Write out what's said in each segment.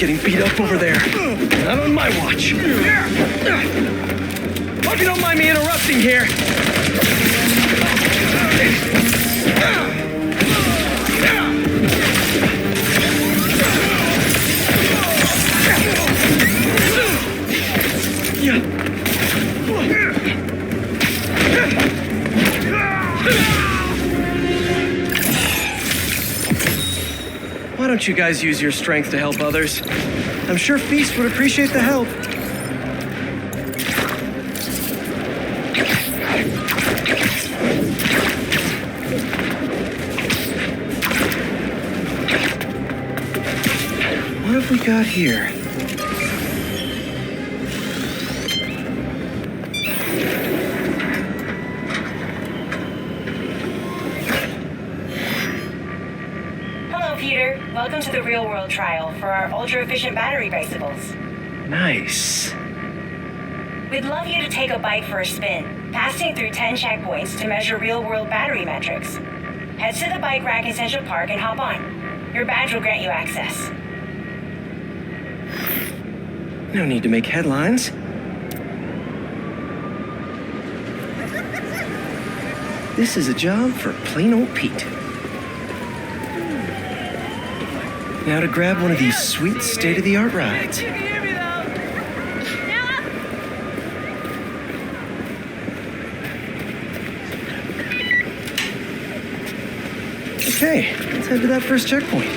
getting beat up over there. Not on my watch. Hope you don't mind me interrupting here. Why don't you guys use your strength to help others? I'm sure Feast would appreciate the help. What have we got here? Welcome to the real-world trial for our ultra-efficient battery bicycles. Nice. We'd love you to take a bike for a spin, passing through 10 checkpoints to measure real-world battery metrics. Head to the bike rack in Central Park and hop on. Your badge will grant you access. No need to make headlines. This is a job for plain old Pete. Now to grab one of these sweet state-of-the-art rides. Okay, let's head to that first checkpoint.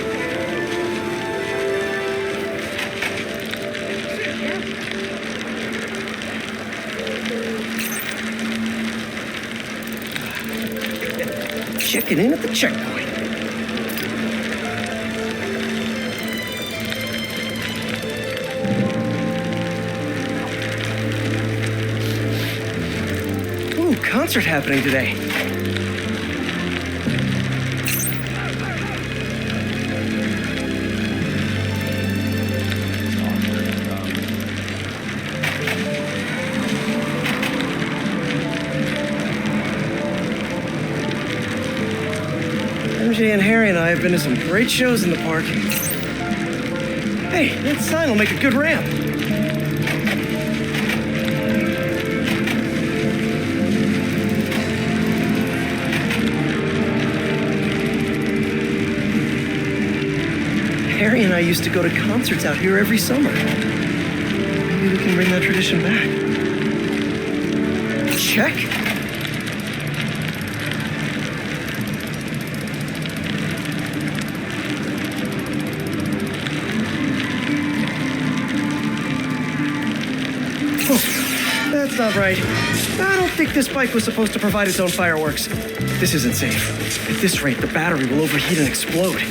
Checking in at the checkpoint. Concert happening today. MJ and Harry and I have been to some great shows in the park. Hey, that sign will make a good ramp. Harry and I used to go to concerts out here every summer. Maybe we can bring that tradition back. Check. Oh, that's not right. I don't think this bike was supposed to provide its own fireworks. This isn't safe. At this rate, the battery will overheat and explode.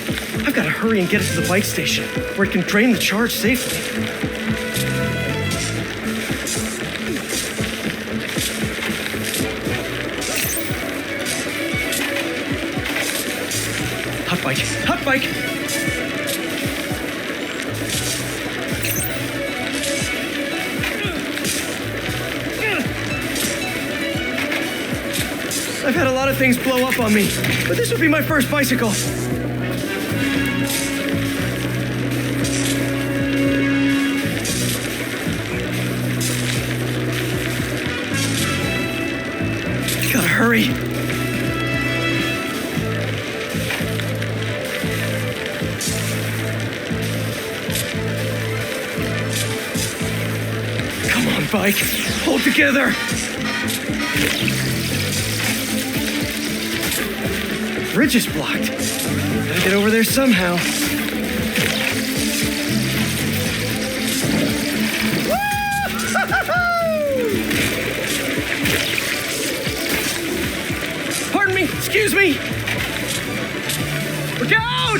I've got to hurry and get it to the bike station, where it can drain the charge safely. Hot bike! Hot bike! I've had a lot of things blow up on me, but this will be my first bicycle. Gotta hurry. Come on, bike. Hold together. Bridge is blocked. Gotta get over there somehow. Pardon me, excuse me. Look out!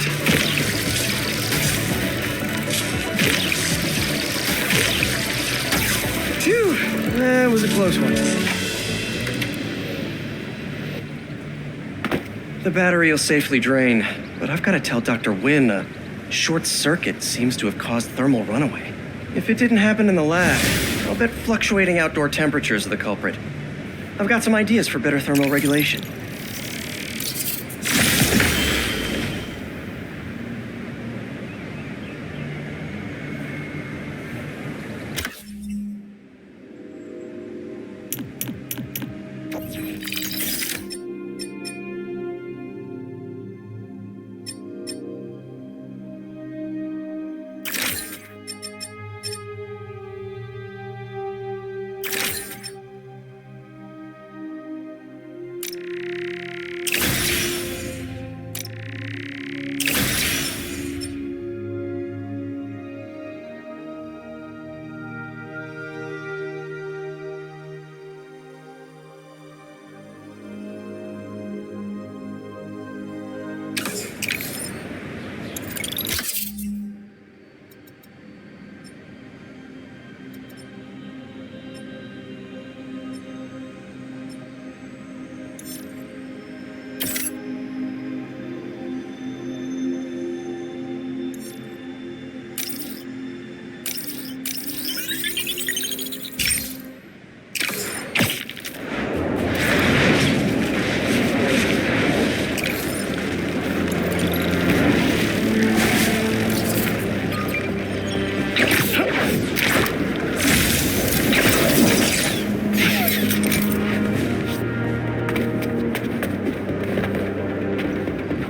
Phew, that was a close one. The battery will safely drain, but I've got to tell Dr. Wynn a short circuit seems to have caused thermal runaway. If it didn't happen in the lab, I'll bet fluctuating outdoor temperatures are the culprit. I've got some ideas for better thermal regulation.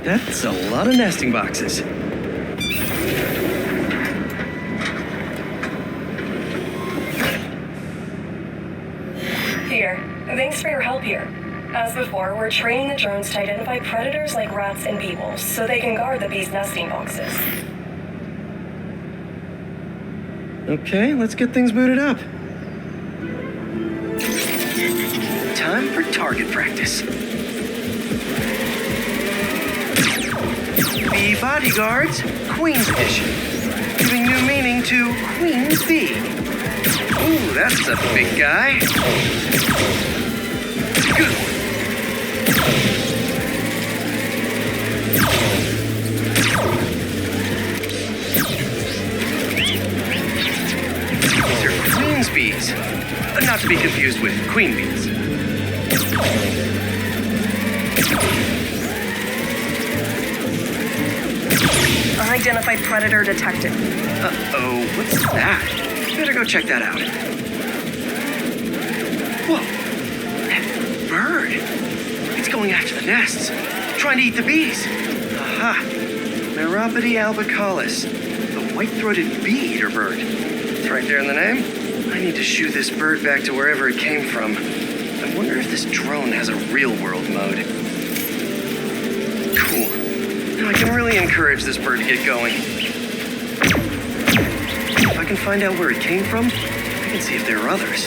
That's a lot of nesting boxes. Here. Thanks for your help here. As before, we're training the drones to identify predators like rats and bee wolves so they can guard the bees' nesting boxes. Okay, let's get things booted up. Time for target practice. Bee bodyguards, Queen's Edition. Giving new meaning to Queen's Bee. Ooh, that's a big guy. Good one. These are Queen's bees. Not to be confused with queen bees. Unidentified predator detected. Uh-oh, what's that? Better go check that out. Whoa, that bird. It's going after the nests, trying to eat the bees. Aha, Meropode albicollis, the white-throated bee-eater bird. It's right there in the name. I need to shoo this bird back to wherever it came from. I wonder if this drone has a real-world mode. Cool. Now I can really encourage this bird to get going. If I can find out where it came from, I can see if there are others.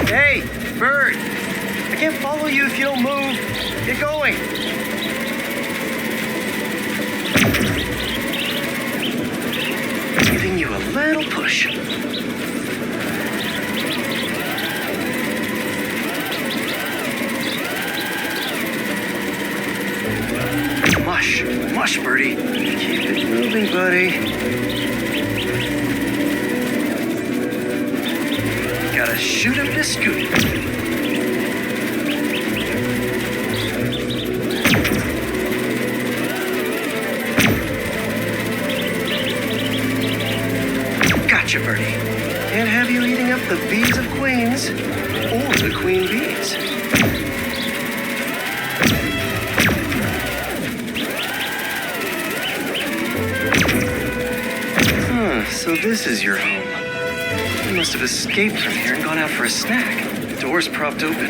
Hey, bird! I can't follow you if you don't move. Get going! Giving you a little push. Mush, mush, birdie. Keep it moving, buddy. Gotta shoot him to scoot. Gotcha, birdie. Can't have you eating up the bees of queens or the queen bees. So this is your home. You must have escaped from here and gone out for a snack. Door's propped open.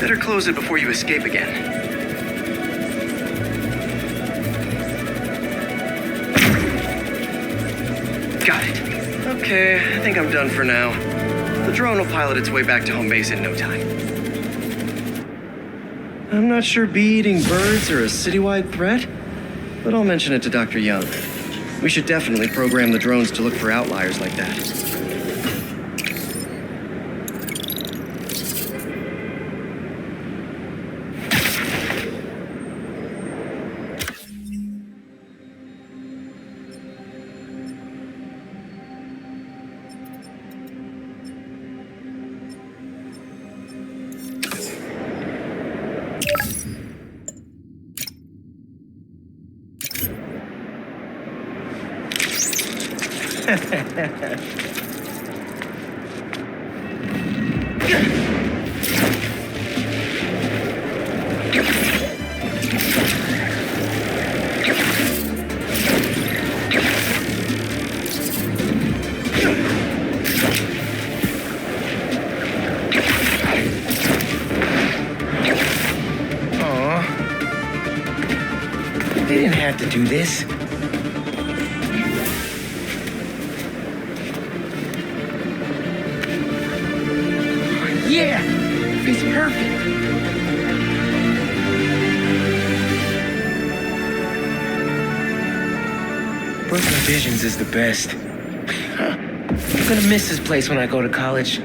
Better close it before you escape again. Got it. Okay, I think I'm done for now. The drone will pilot its way back to home base in no time. I'm not sure bee-eating birds are a citywide threat, but I'll mention it to Dr. Young. We should definitely program the drones to look for outliers like that. They didn't have to do this. Yeah, it's perfect. Brooklyn Visions is the best. I'm gonna miss this place when I go to college.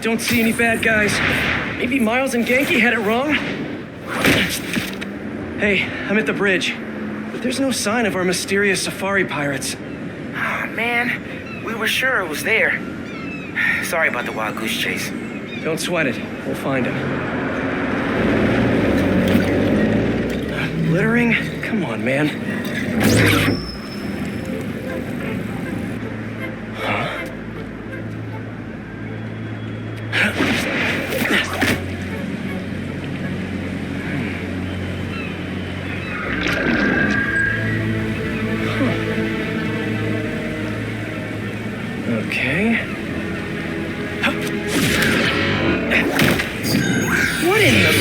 Don't see any bad guys. Maybe Miles and Genki had it wrong? Hey, I'm at the bridge. But there's no sign of our mysterious safari pirates. Oh, man. We were sure it was there. Sorry about the wild goose chase. Don't sweat it. We'll find him. Littering? Come on, man. Okay. What in the...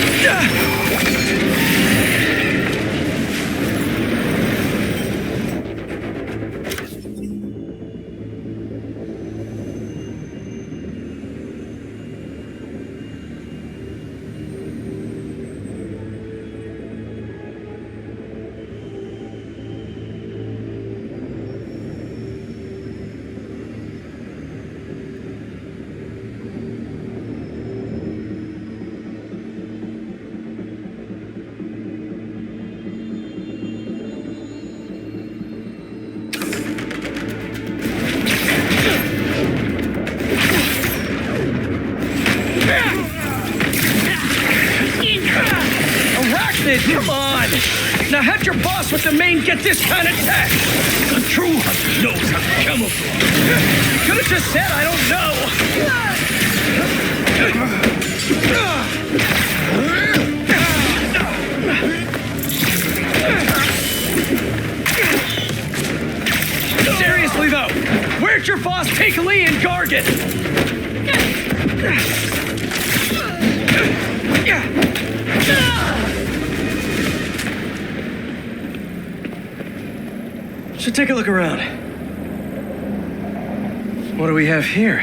Come on! Now how'd your boss with the main get this kind of tech? A true hunter knows how to camouflage. You could have just said, I don't know. Seriously though, where'd your boss take Lee and Gargan? Should take a look around. What do we have here?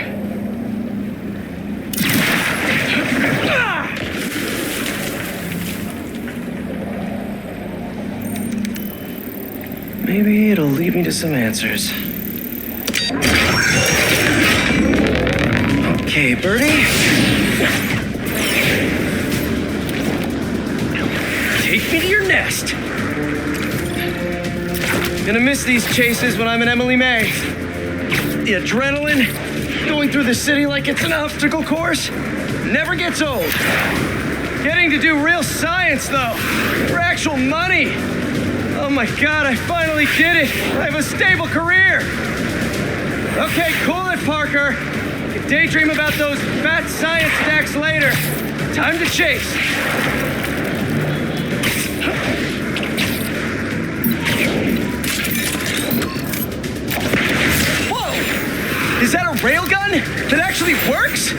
Maybe it'll lead me to some answers. Okay, Birdie. Take me to your nest. Gonna miss these chases when I'm in Emily May. The adrenaline, going through the city like it's an obstacle course, never gets old. Getting to do real science, though, for actual money. Oh my God, I finally did it. I have a stable career. Okay, cool it, Parker. You can daydream about those fat science stacks later. Time to chase. Whoa! Is that a railgun that actually works?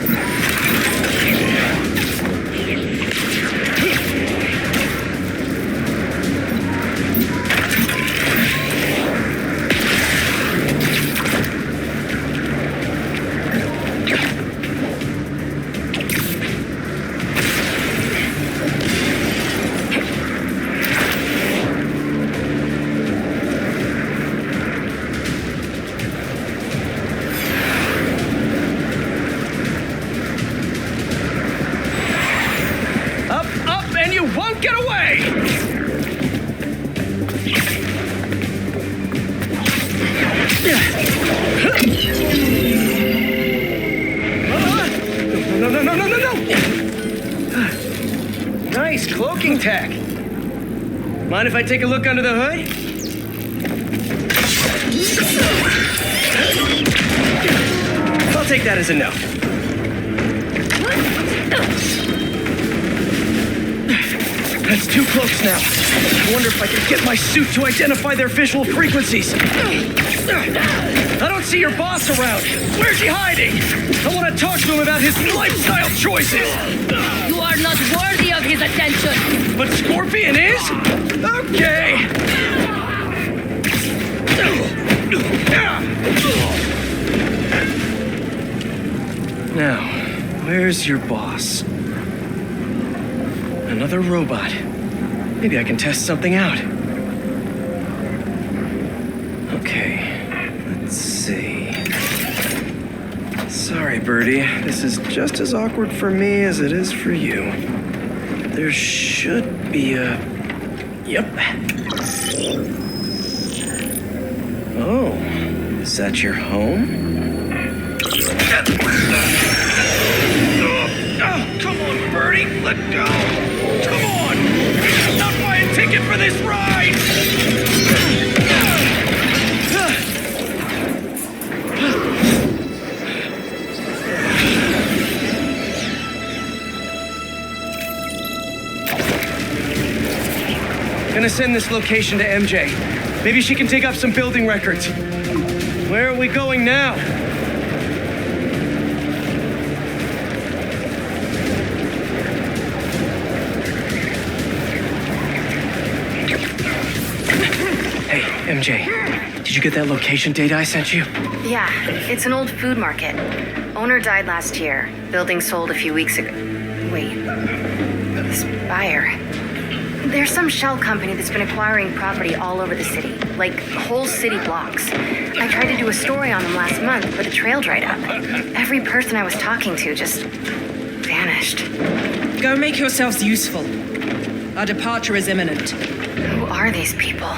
Get away! No! Nice cloaking tech. Mind if I take a look under the hood? I'll take that as a no. That's 2 cloaks now. I wonder if I can get my suit to identify their visual frequencies. I don't see your boss around. Where's he hiding? I want to talk to him about his lifestyle choices. You are not worthy of his attention. But Scorpion is? Okay. Now, where's your boss? Another robot. Maybe I can test something out. Okay, let's see. Sorry, Birdie. This is just as awkward for me as it is for you. There should be a... Yep. Oh, is that your home? Oh, come on, Birdie, let go! Come on! I'm not buying a ticket for this ride! Gonna send this location to MJ. Maybe she can dig up some building records. Where are we going now? MJ, did you get that location data I sent you? Yeah, it's an old food market. Owner died last year. Building sold a few weeks ago. Wait. Spire. There's some shell company that's been acquiring property all over the city, like whole city blocks. I tried to do a story on them last month, but the trail dried up. Every person I was talking to just vanished. Go make yourselves useful. Our departure is imminent. Who are these people?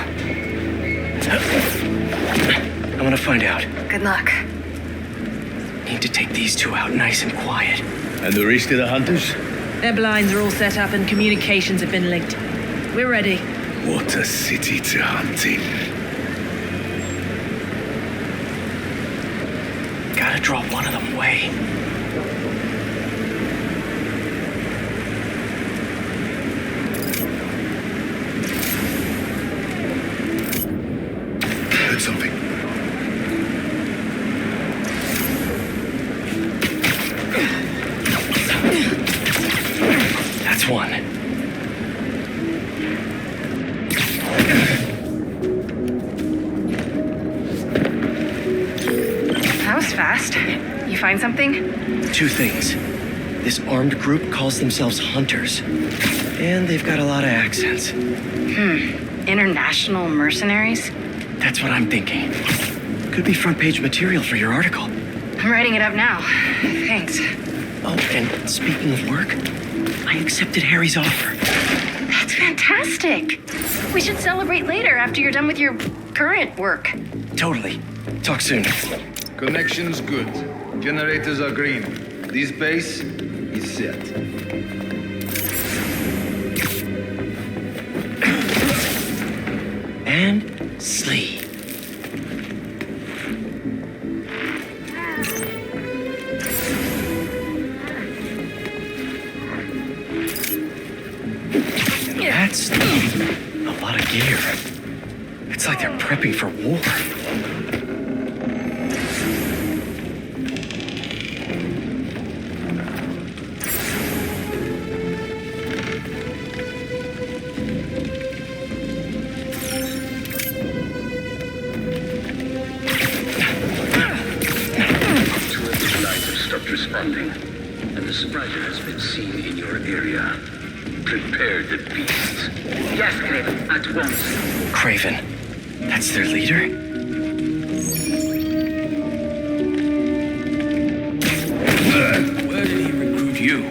I'm gonna find out. Good luck. Need to take these 2 out nice and quiet. And the rest of the hunters? Their blinds are all set up and communications have been linked. We're ready. What a city to hunt in. Gotta draw one of them away. Heard something. That's one. That was fast. You find something? 2 things. This armed group calls themselves Hunters. And they've got a lot of accents. International mercenaries? That's what I'm thinking. Could be front page material for your article. I'm writing it up now. Thanks. Oh, and speaking of work, I accepted Harry's offer. That's fantastic. We should celebrate later after you're done with your current work. Totally. Talk soon. Connection's good. Generators are green. This base is set. And sleep. That's a lot of gear. It's like they're prepping for war. Responding, and the Spider has been seen in your area. Prepare the beasts. Yes, Craven, at once. Craven. That's their leader? Where did he recruit you?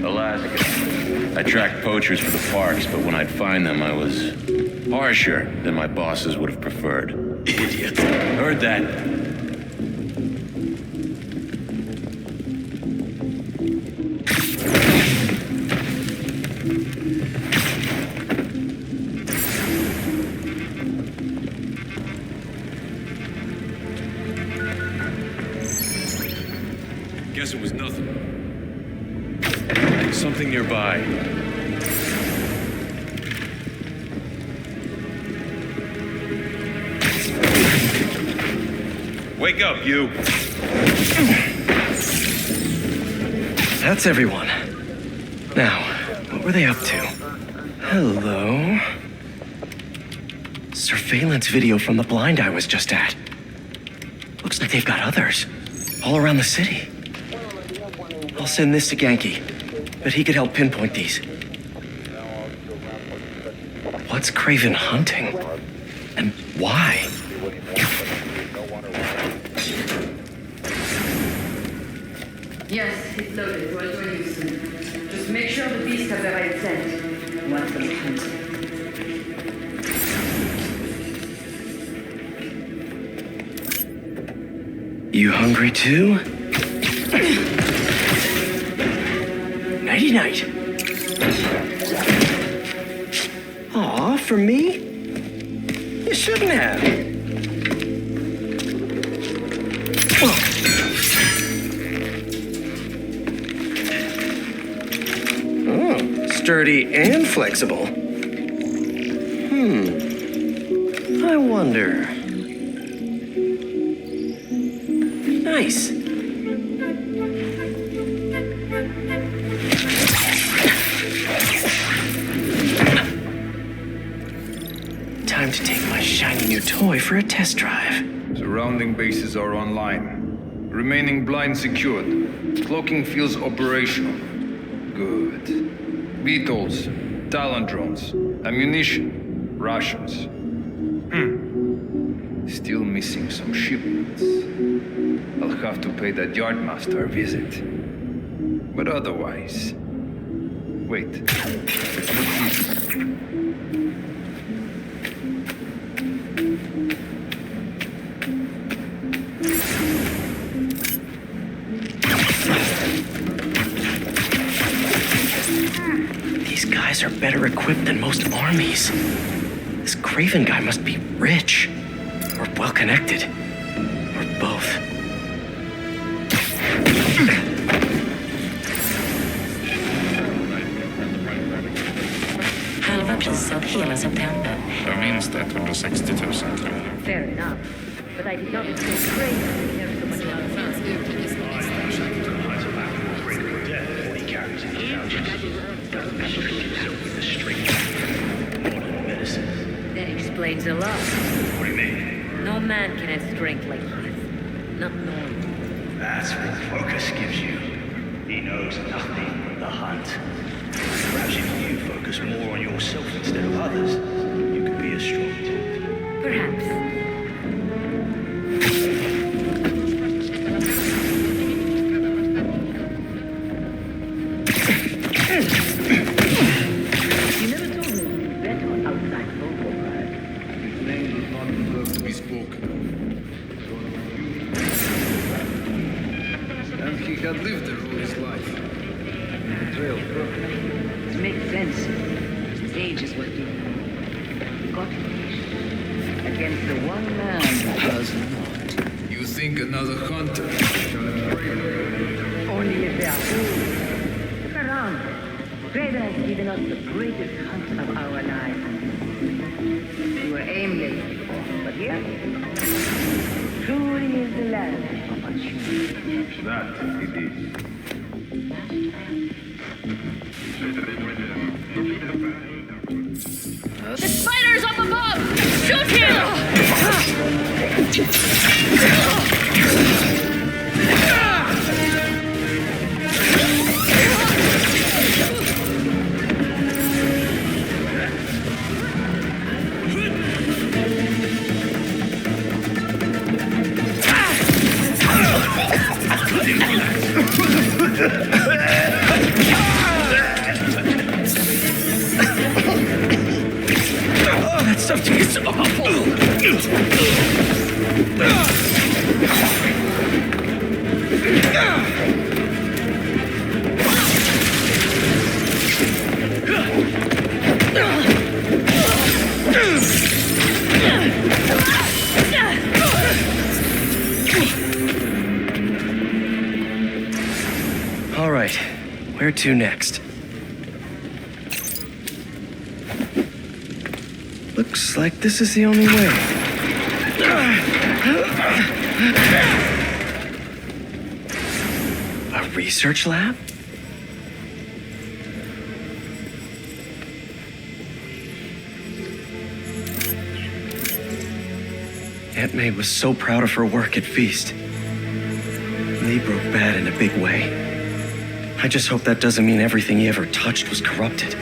Alaska. I tracked poachers for the parks, but when I'd find them, I was harsher than my bosses would have preferred. Idiot. Heard that. Guess it was nothing. Something nearby. Wake up, you! That's everyone. Now, what were they up to? Hello? Surveillance video from the blind I was just at. Looks like they've got others. All around the city. I'll send this to Genki, but he could help pinpoint these. What's Craven hunting? And why? Yes, it's loaded. We'll join you soon. Just make sure the beasts have the right scent. What the hunt? You hungry too? Nighty-night. Aw, for me? You shouldn't have. Oh, sturdy and flexible. I wonder. Nice. Time to take my shiny new toy for a test drive. Surrounding bases are online. Remaining blind secured. Cloaking fields operational. Good. Beetles, Talon drones, ammunition, rations. Still missing some shipments. I'll have to pay that yardmaster a visit. But otherwise... Wait. What's this? These guys are better equipped than most armies. This Craven guy must be rich, or well-connected, or both. Halva pris av hela september. Jag minns det, 160 000 kronor. Fair enough. But I did not expect Craven to have so much That explains a lot. What do you mean? No man can have strength like his. Not normal. That's what Focus gives you. He knows nothing of the hunt. Perhaps if you focus more on yourself instead of others, you could be as strong too. Perhaps. You never told had lived there all his life. The trail's perfect. It makes sense. His age is what you got against the one man who does not. You think another hunter shall have prayed? Only if they are old. Look around. Craven has given us the greatest hunt of our lives. We were aimless before, but here, truly is the land of opportunity. That it is. The spider's up above! Shoot him! That stuff tastes awful. All right, where to next? Looks like this is the only way. A research lab? Aunt May was so proud of her work at Feast. Lee broke bad in a big way. I just hope that doesn't mean everything he ever touched was corrupted.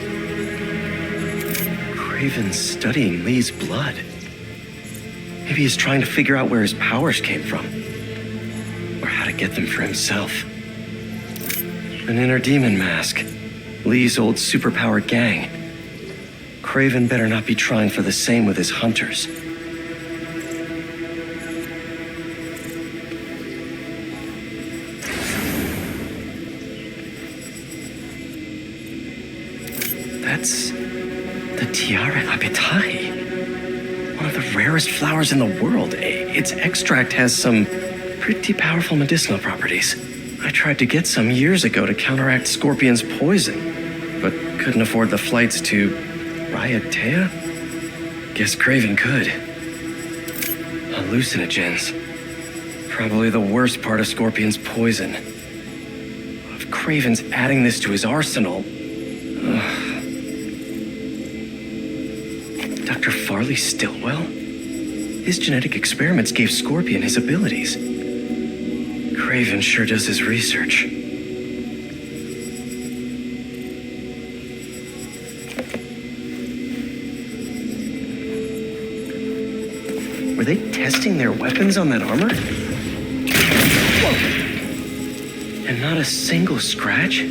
Craven's studying Lee's blood. Maybe he's trying to figure out where his powers came from. Or how to get them for himself. An inner demon mask. Lee's old superpowered gang. Craven better not be trying for the same with his hunters. That's the Tiara Abitahi. One of the rarest flowers in the world. Its extract has some pretty powerful medicinal properties. I tried to get some years ago to counteract Scorpion's poison, but couldn't afford the flights to Raiatea? Guess Craven could. Hallucinogens. Probably the worst part of Scorpion's poison. If Craven's adding this to his arsenal... Dr. Farley Stillwell? His genetic experiments gave Scorpion his abilities. Craven sure does his research. Were they testing their weapons on that armor? Whoa. And not a single scratch?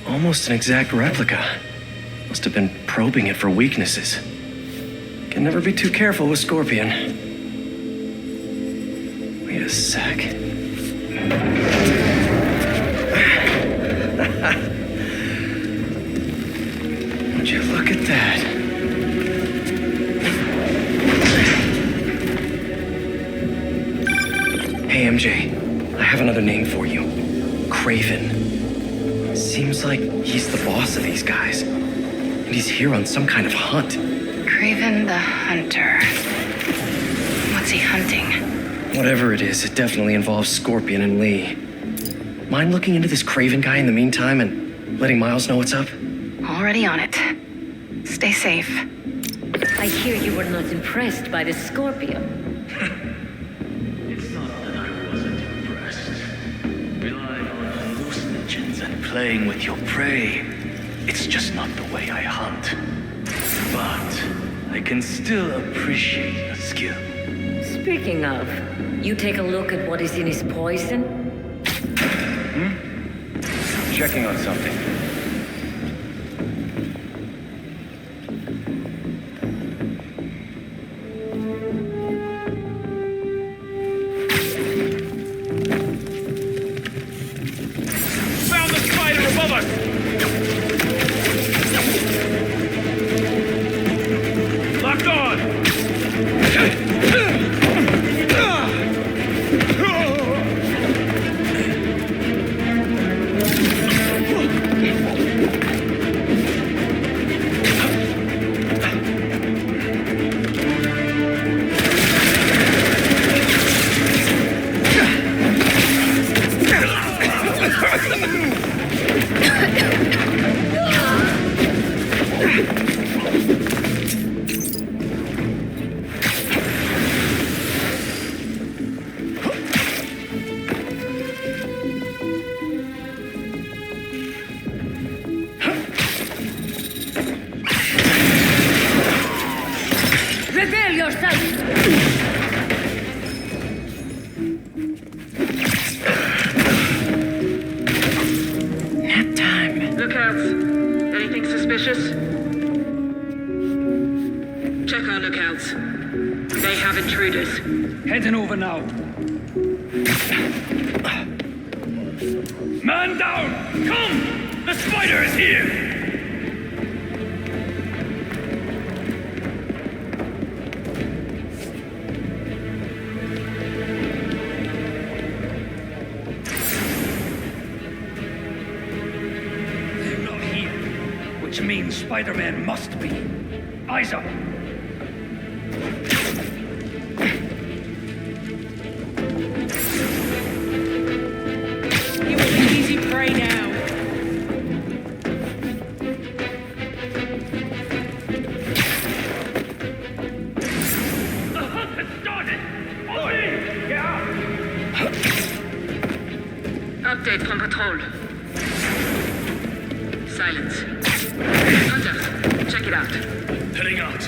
Almost an exact replica. Must have been probing it for weaknesses. Can never be too careful with Scorpion. Wait a sec. Would you look at that? Hey, MJ. I have another name for you. Craven. Seems like he's the boss of these guys. And he's here on some kind of hunt. Craven the Hunter. What's he hunting? Whatever it is, it definitely involves Scorpion and Lee. Mind looking into this Craven guy in the meantime and letting Miles know what's up? Already on it. Stay safe. I hear you were not impressed by the Scorpion. It's not that I wasn't impressed. Relying on hallucinogens and playing with your prey. It's just not the way I hunt. But I can still appreciate the skill. Speaking of, you take a look at what is in his poison? Checking on something. Reveal yourself! Nap time. Lookouts. Anything suspicious? Check our lookouts. They have intruders. Heading over now. Man down! Come! The spider is here! They're not here, which means Spider-Man must be. Eyes up! You will be easy prey now. The hunt has started! Oi! Yeah! Update from patrol. Silence. Hunter, check it out. Heading out.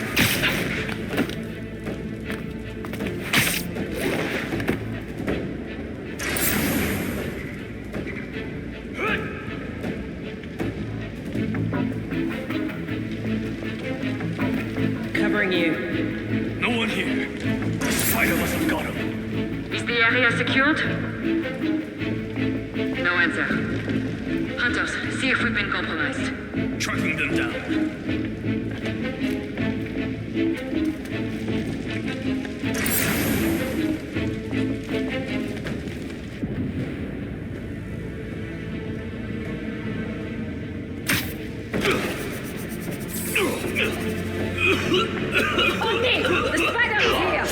Covering you. No one here. The spider must have got him. Is the area secured? No answer. Hunters, see if we've been compromised. Tracking them down. On me! The spider is here!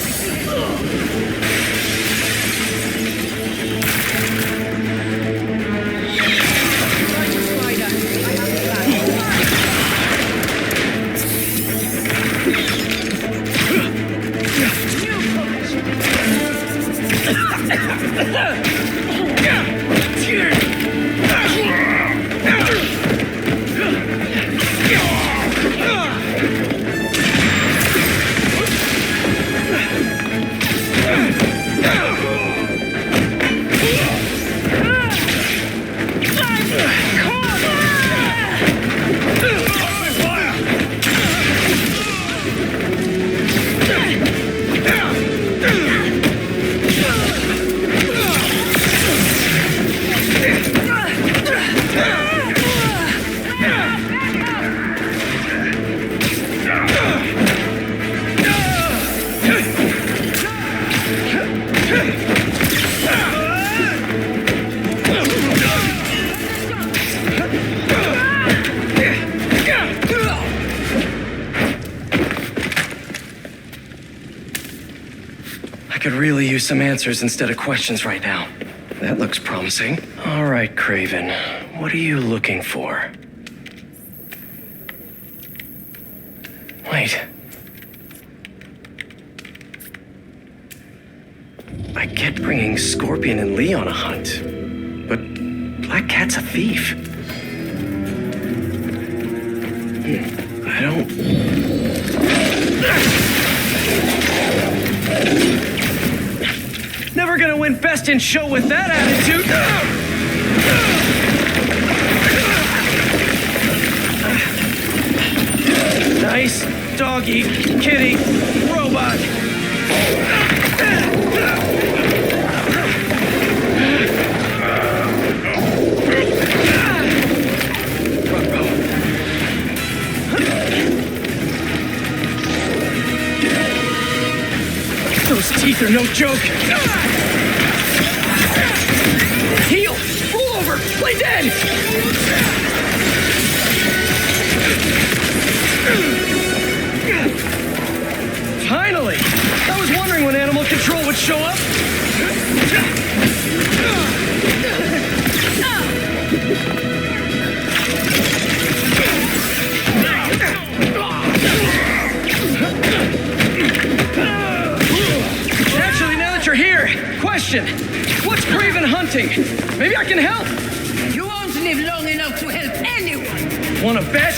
I could really use some answers instead of questions right now. That looks promising. All right, Craven. What are you looking for? Wait. I get bringing Scorpion and Lee on a hunt, but Black Cat's a thief. I don't... Never gonna win Best in Show with that attitude! Nice doggy, kitty, robot. teeth are no joke. Heal! Roll over! Play dead! Finally! I was wondering when animal control would show up. Actually, now that you're here, question. What's Craven hunting? Maybe I can help. You won't live long enough to help anyone. Wanna bet?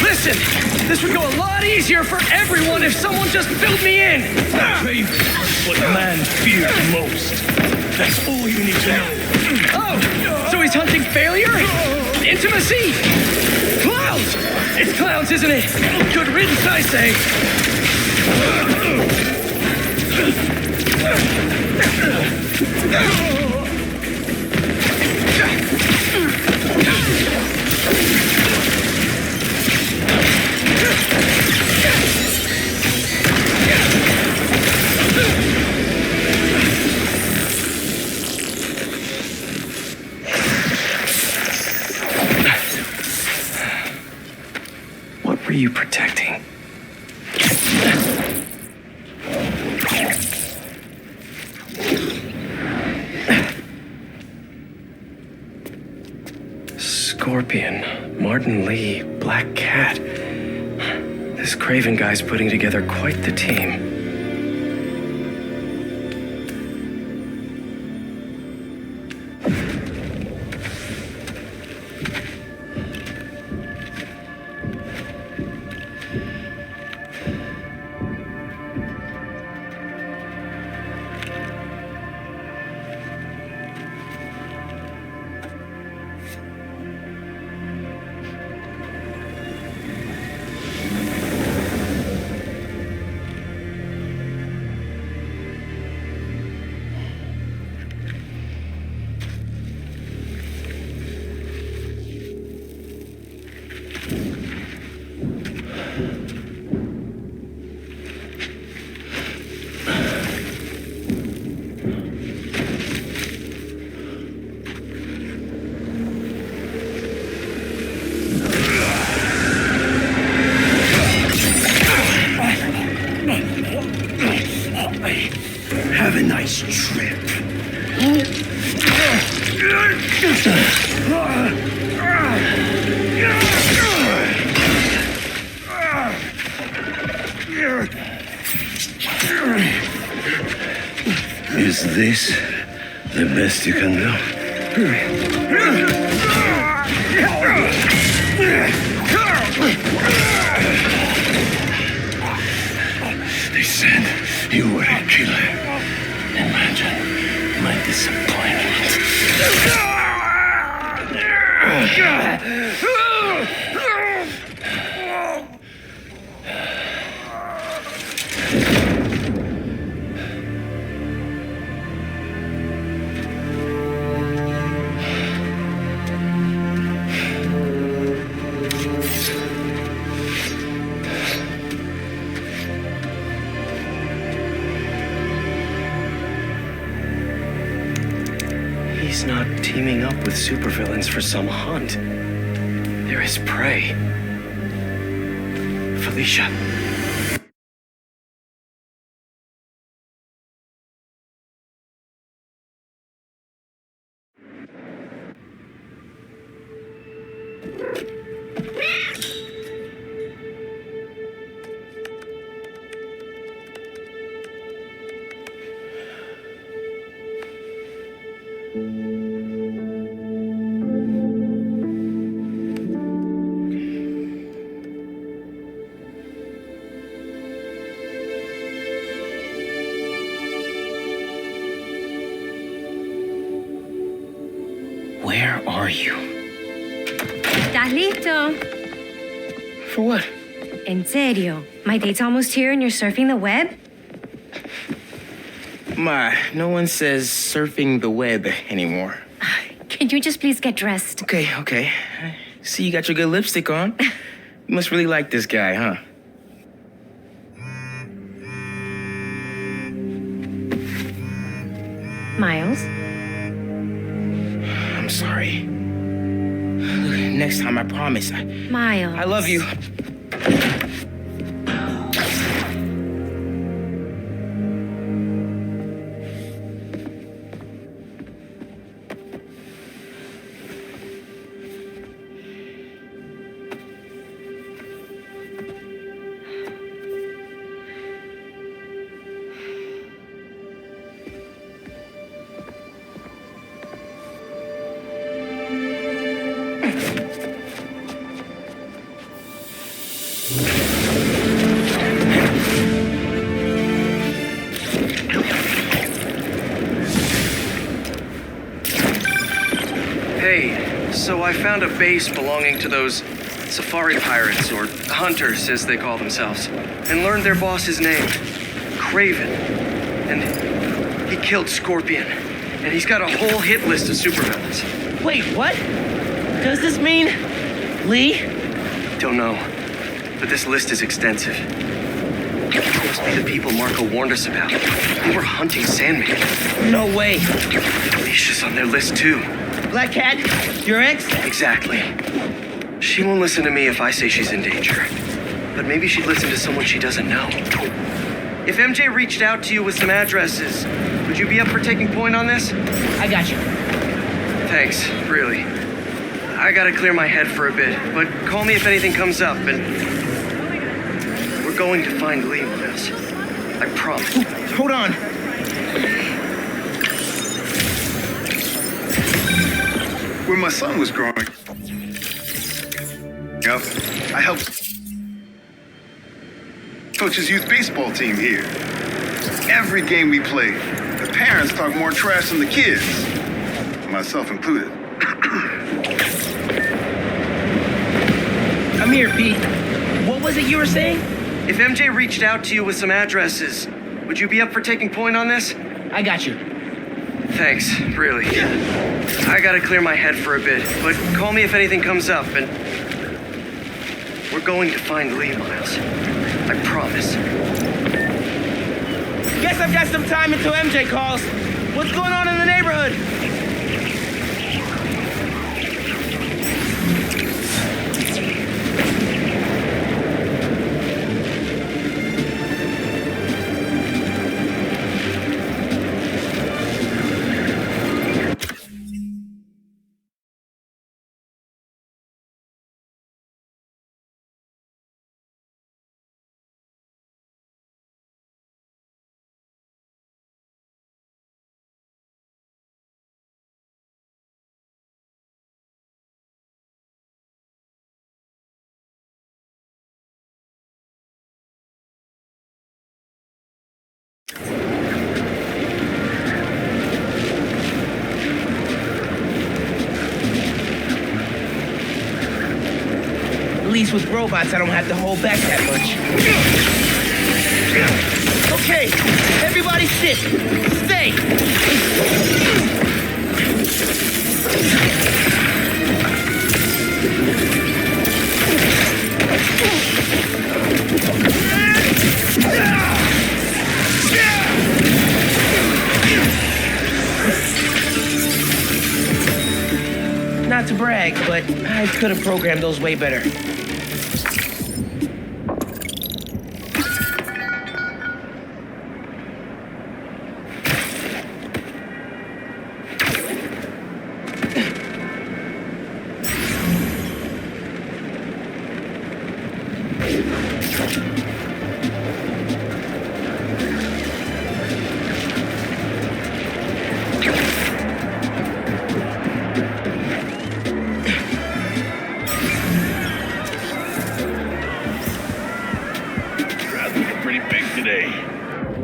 Listen, this would go a lot easier for everyone if someone just filled me in. Craven, what man fears most. That's all you need to know. Oh, so he's hunting failure? Intimacy? Clowns! It's clowns, isn't it? Good riddance, I say. What were you protecting? Scorpion, Martin Lee, Black Cat. This Craven guy's putting together quite the team. Have a nice trip. Is this the best you can do? They said you were a killer. Imagine my disappointment. He's not teaming up with supervillains for some hunt. They're his prey. Felicia. Where are you? ¿Estás listo? For what? En serio? My date's almost here and you're surfing the web? Ma, no one says surfing the web anymore. Can you just please get dressed? Okay. See, you got your good lipstick on. You must really like this guy, huh? Miles? I'm sorry. Look, next time, I promise. Miles. I love you. Hey, so I found a base belonging to those safari pirates, or hunters as they call themselves, and learned their boss's name, Craven. And he killed Scorpion, and he's got a whole hit list of supervillains. Wait, what? Does this mean Lee? Don't know, but this list is extensive. It must be the people Marco warned us about. They were hunting Sandman. No way. Alicia's on their list too. Black Cat? Your ex? Exactly. She won't listen to me if I say she's in danger. But maybe she'd listen to someone she doesn't know. If MJ reached out to you with some addresses, would you be up for taking point on this? I got you. Thanks, really. I gotta clear my head for a bit, but call me if anything comes up, and we're going to find Lee, Miles. I promise. Hold on. When my son was growing up, I helped coach his youth baseball team here. Every game we played, the parents talk more trash than the kids, myself included. I'm here, Pete. What was it you were saying? If MJ reached out to you with some addresses, would you be up for taking point on this? I got you. Thanks, really. I gotta clear my head for a bit, but call me if anything comes up, and we're going to find Lee, Miles. I promise. Guess I've got some time until MJ calls. What's going on in the neighborhood? At least with robots, I don't have to hold back that much. Okay, everybody sit. Stay. Not to brag, but I could have programmed those way better.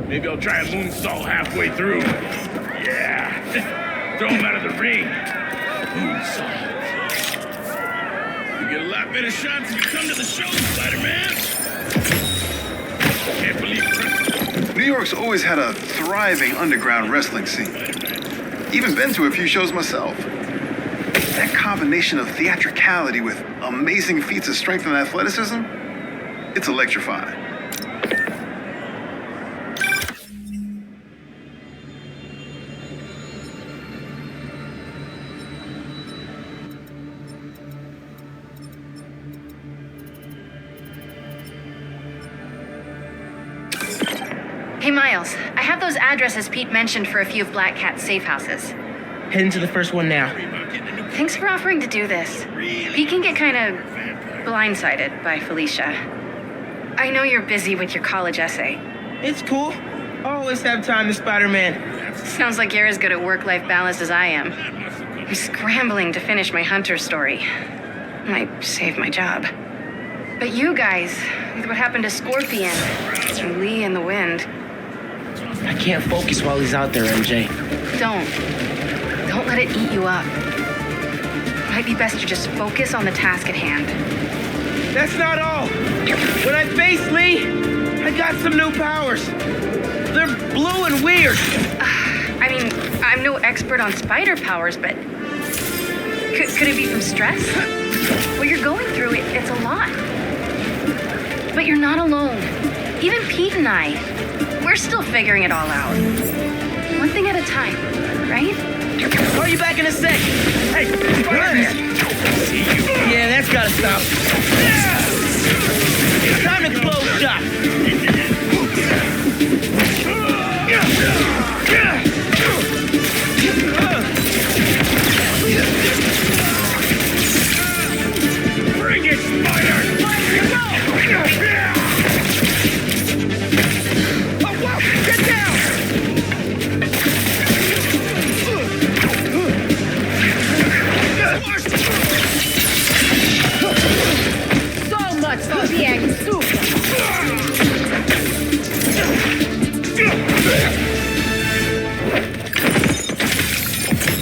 Maybe I'll try a moonsault halfway through. Yeah, just throw him out of the ring. Moonsault. get a lot better shots if you come to the show, Spider-Man. Can't believe New York's always had a thriving underground wrestling scene. Even been to a few shows myself. That combination of theatricality with amazing feats of strength and athleticism, it's electrifying. Hey, Miles, I have those addresses Pete mentioned for a few of Black Cat's safe houses. Heading to the first one now. Thanks for offering to do this. Pete can get kind of blindsided by Felicia. I know you're busy with your college essay. It's cool. I always have time to Spider-Man. Sounds like you're as good at work-life balance as I am. I'm scrambling to finish my Hunter story. Might save my job. But you guys, with what happened to Scorpion, and Lee and the Wind... I can't focus while he's out there, MJ. Don't let it eat you up. Might be best to just focus on the task at hand. That's not all. When I face Lee, I got some new powers. They're blue and weird. I mean, I'm no expert on spider powers, but could it be from stress? What you're going through, it's a lot. But you're not alone. Even Pete and I, we're still figuring it all out. One thing at a time, right? Call you back in a sec. Hey, run! Yeah, that's gotta stop. Time to close shop. Bring it, Spider! Oh, whoa! Get down! So much for being super.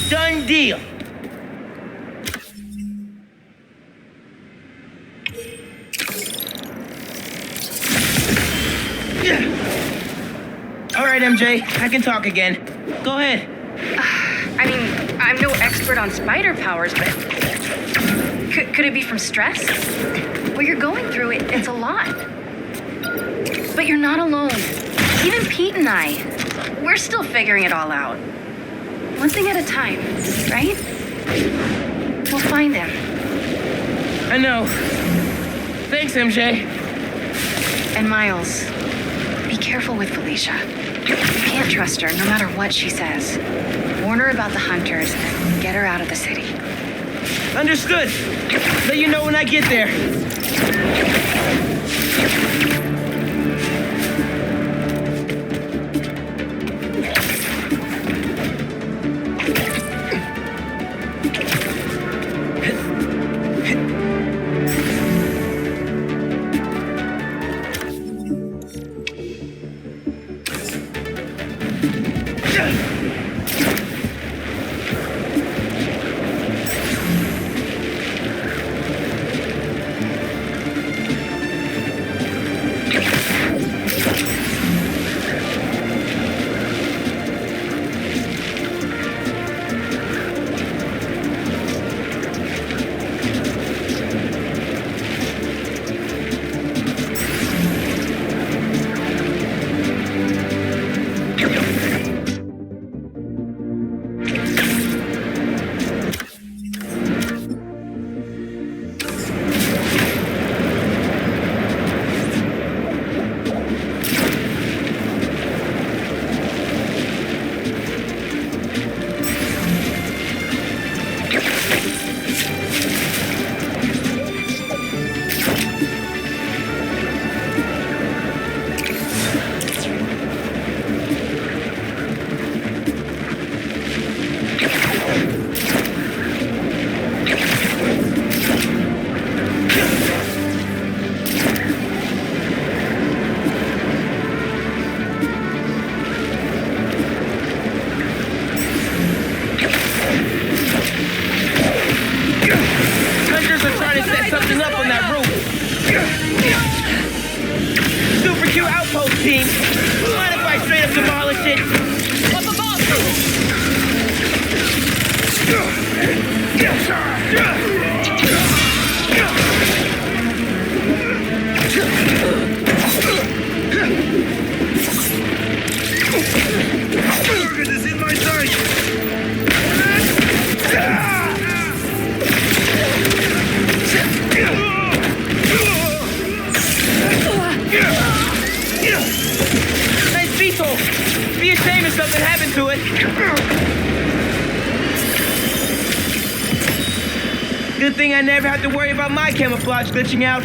Done deal. All right, MJ, I can talk again. Go ahead. I mean, I'm no expert on spider powers, but could it be from stress? What you're going through, it's a lot. But you're not alone. Even Pete and I, we're still figuring it all out. One thing at a time, right? We'll find him. I know. Thanks, MJ. And Miles, be careful with Felicia. You can't trust her, no matter what she says. Warn her about the hunters and get her out of the city. Understood. Let you know when I get there. Good thing I never have to worry about my camouflage glitching out.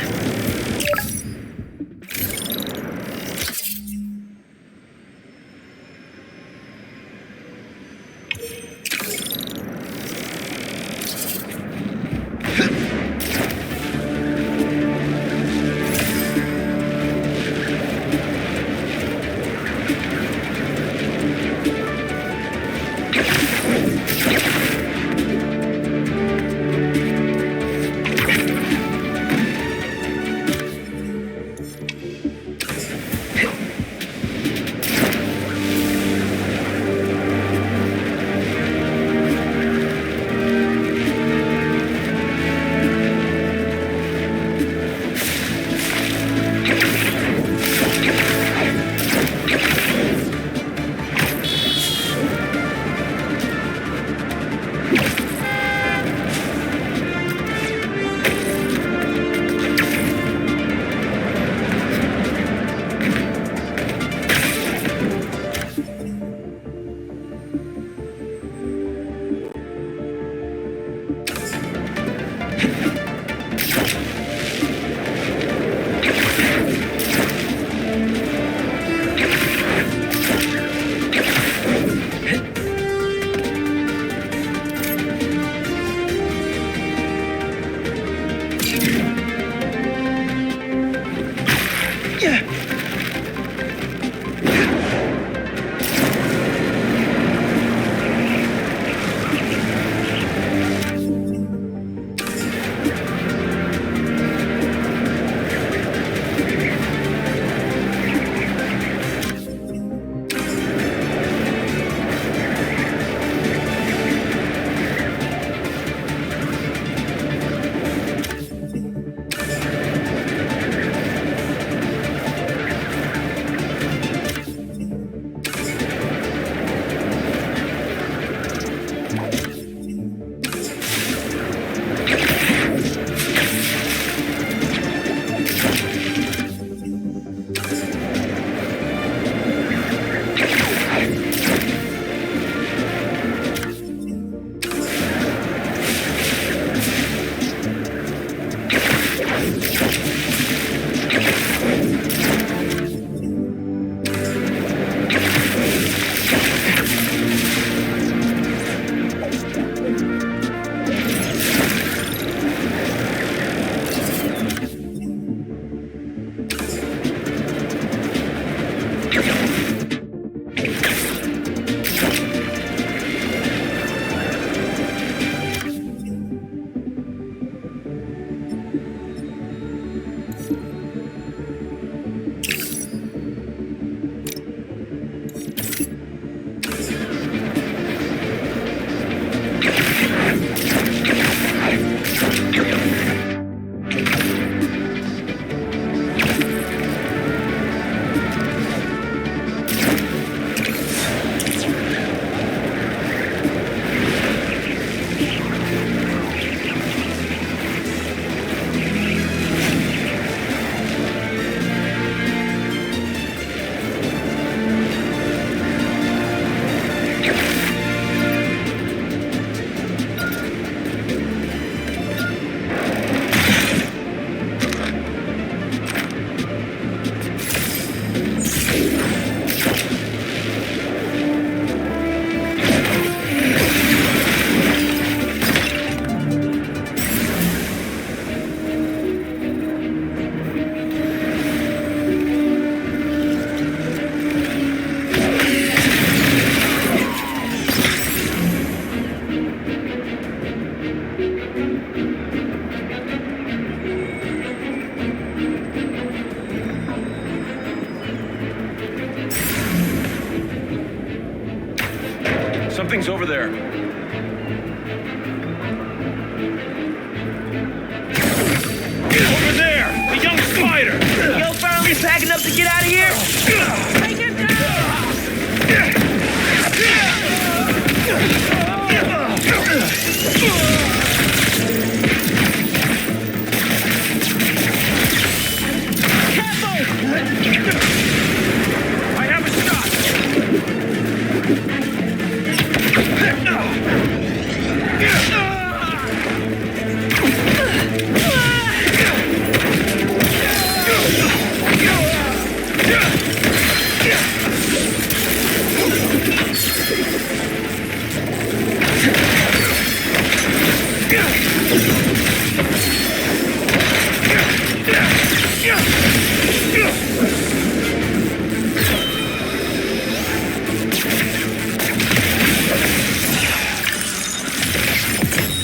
Something's over there. Over there! The young spider! Yo, finally packing up to get out of here? Take him I have a shot!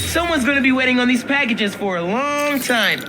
Someone's gonna be waiting on these packages for a long time.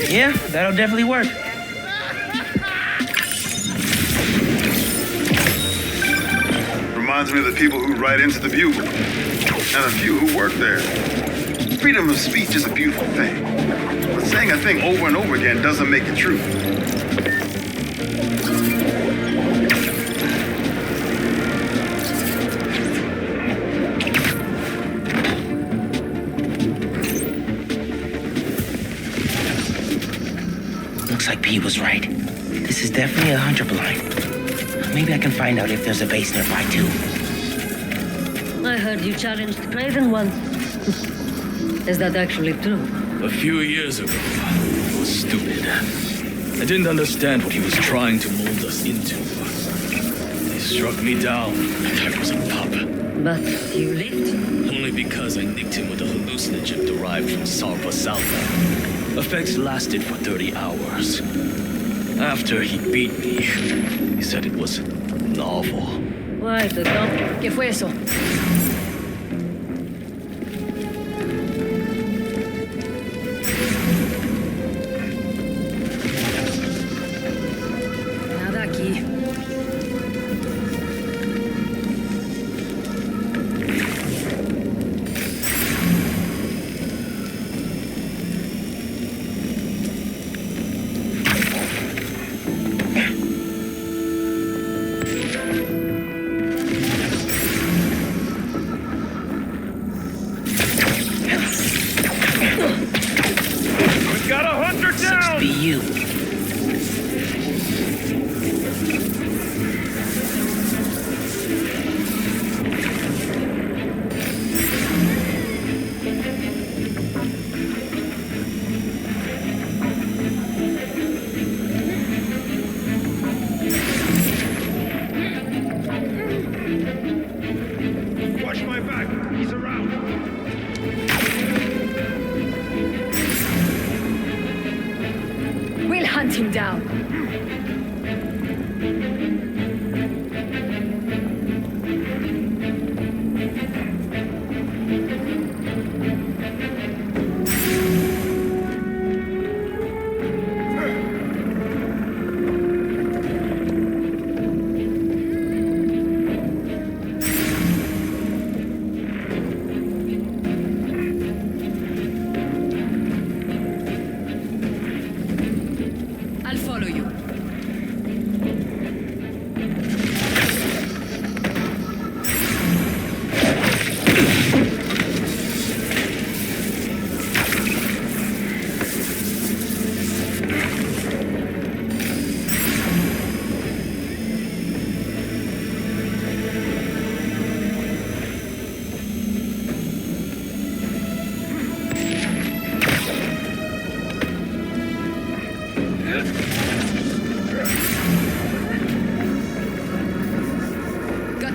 Yeah, that'll definitely work. Reminds me of the people who write into the Bugle, and a few who work there. Freedom of speech is a beautiful thing, but saying a thing over and over again doesn't make it true. Looks like P was right. This is definitely a hunter blind. Maybe I can find out if there's a base nearby, too. I heard you challenged Craven once. Is that actually true? A few years ago, I was stupid. I didn't understand what he was trying to mold us into. He struck me down like I was a pup. But you lived? Only because I nicked him with a hallucinogen derived from Salva Salva. Effects lasted for 30 hours. After he beat me, he said it was novel. Why, the doctor? ¿Qué fue eso? Nada aquí.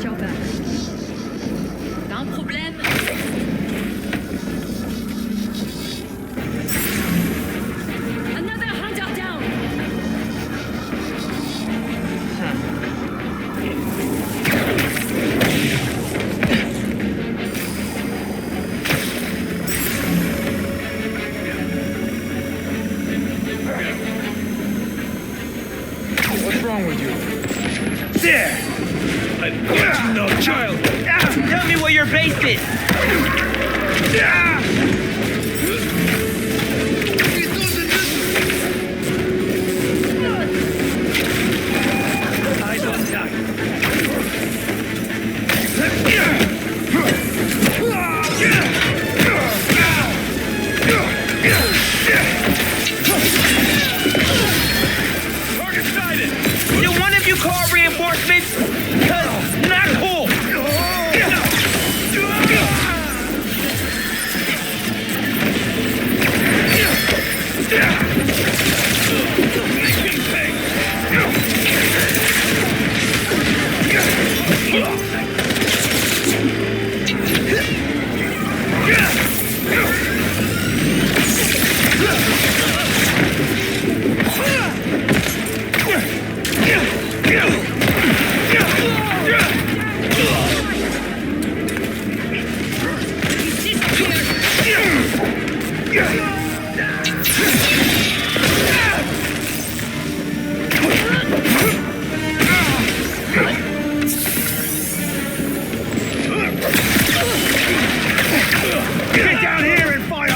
got your back. T'as un problème? Another hunter down! What's wrong with you? There! No, child! Tell me where your base is! Eyes on tight. Target sighted! Did one of you call reinforcements? Cause not cool! Get down here and fire!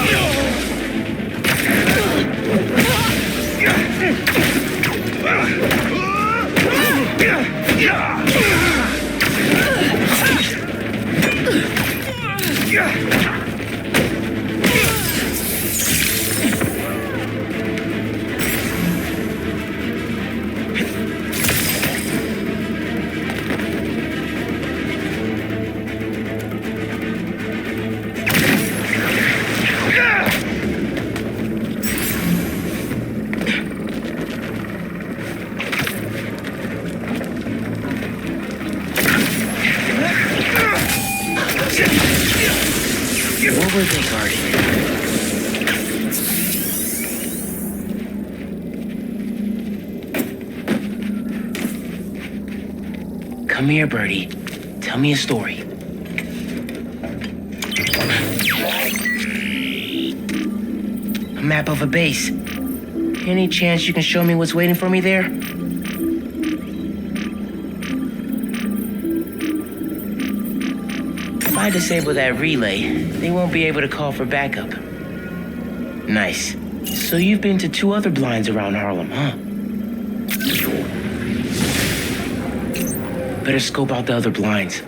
What were they guarding? Come here, Birdie. Tell me a story. A map of a base. Any chance you can show me what's waiting for me there? If I disable that relay, they won't be able to call for backup. Nice. So you've been to 2 other blinds around Harlem, huh? Better scope out the other blinds.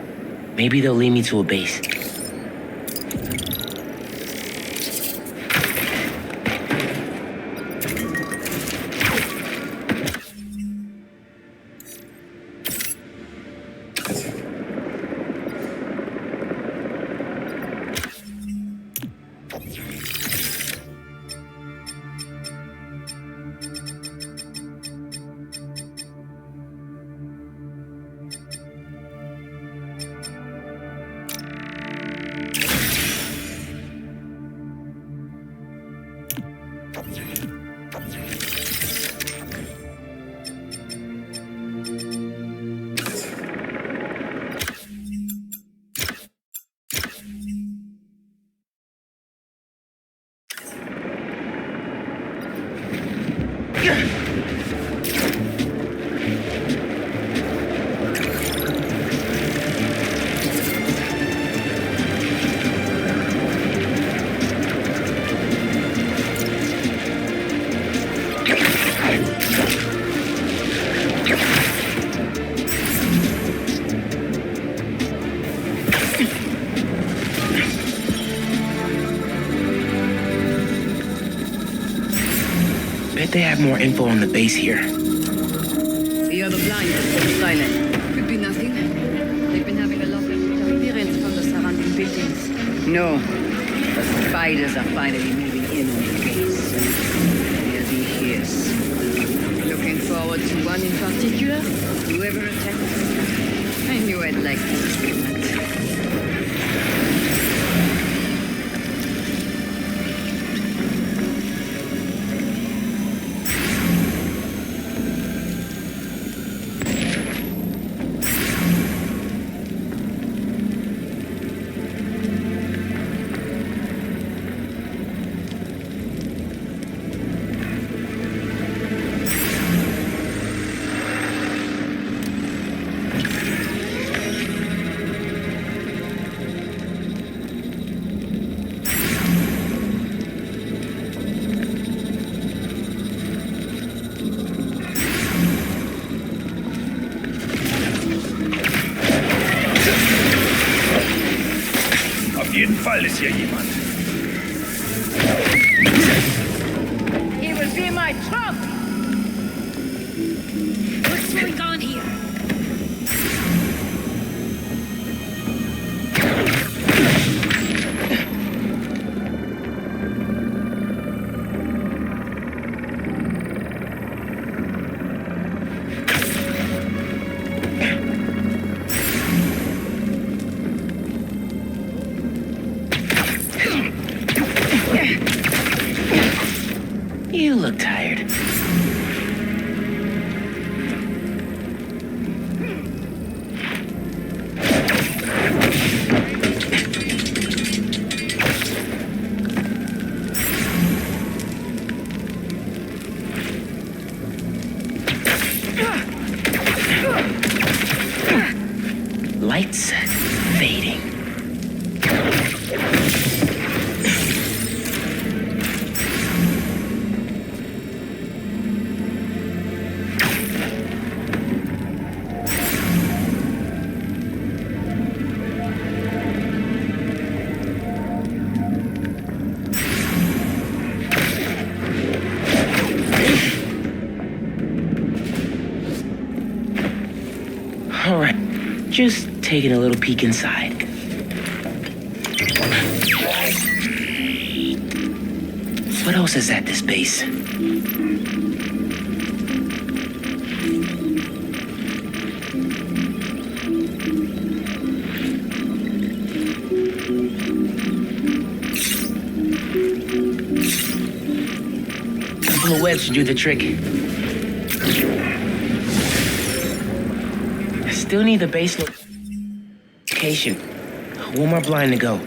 Maybe they'll lead me to a base. Bet they have more info on the base here. The other blind is silent. Could be nothing. They've been having a lot of interference from the surrounding buildings. No. The spiders are finally moving in on the base. They'll be here soon. Looking forward to one in particular? Whoever attacks. I Knew I'd like this treatment. Auf jeden Fall ist hier jemand. He will be my trump! What's going on here? You look tired. Lights fading. All right, just taking a little peek inside. What else is at this base? A couple of webs should do the trick. Still need the base location. One more blind to go.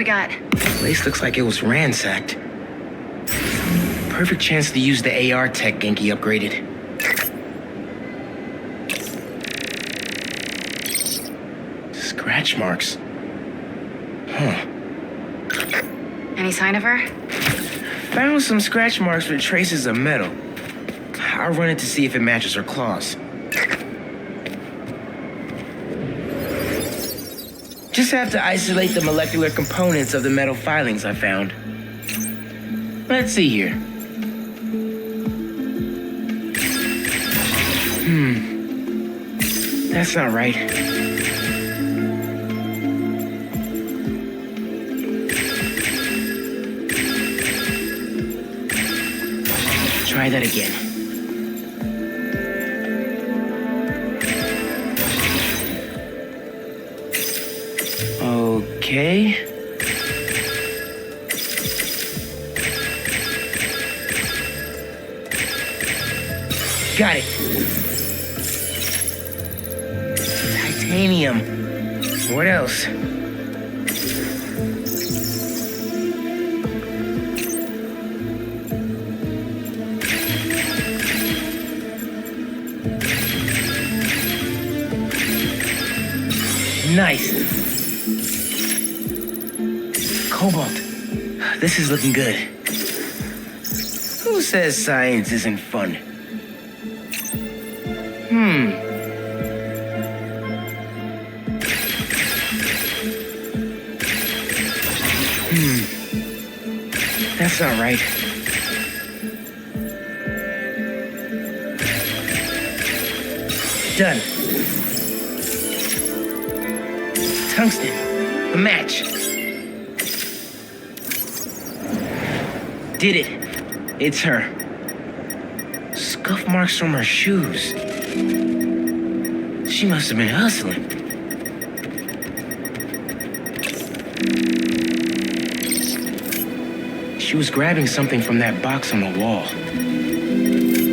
we got? Place looks like it was ransacked. Perfect chance to use the AR tech Genki upgraded. Scratch marks. Huh. Any sign of her? Found some scratch marks with traces of metal. I'll run it to see if it matches her claws. Just have to isolate the molecular components of the metal filings I found. Let's see here. That's not right. Try that again. Okay. Got it. Titanium. What else? Nice. Cobalt. This is looking good. Who says science isn't fun? That's not right. Done. Tungsten. A match. Did it. It's her. Scuff marks from her shoes. She must have been hustling. She was grabbing something from that box on the wall.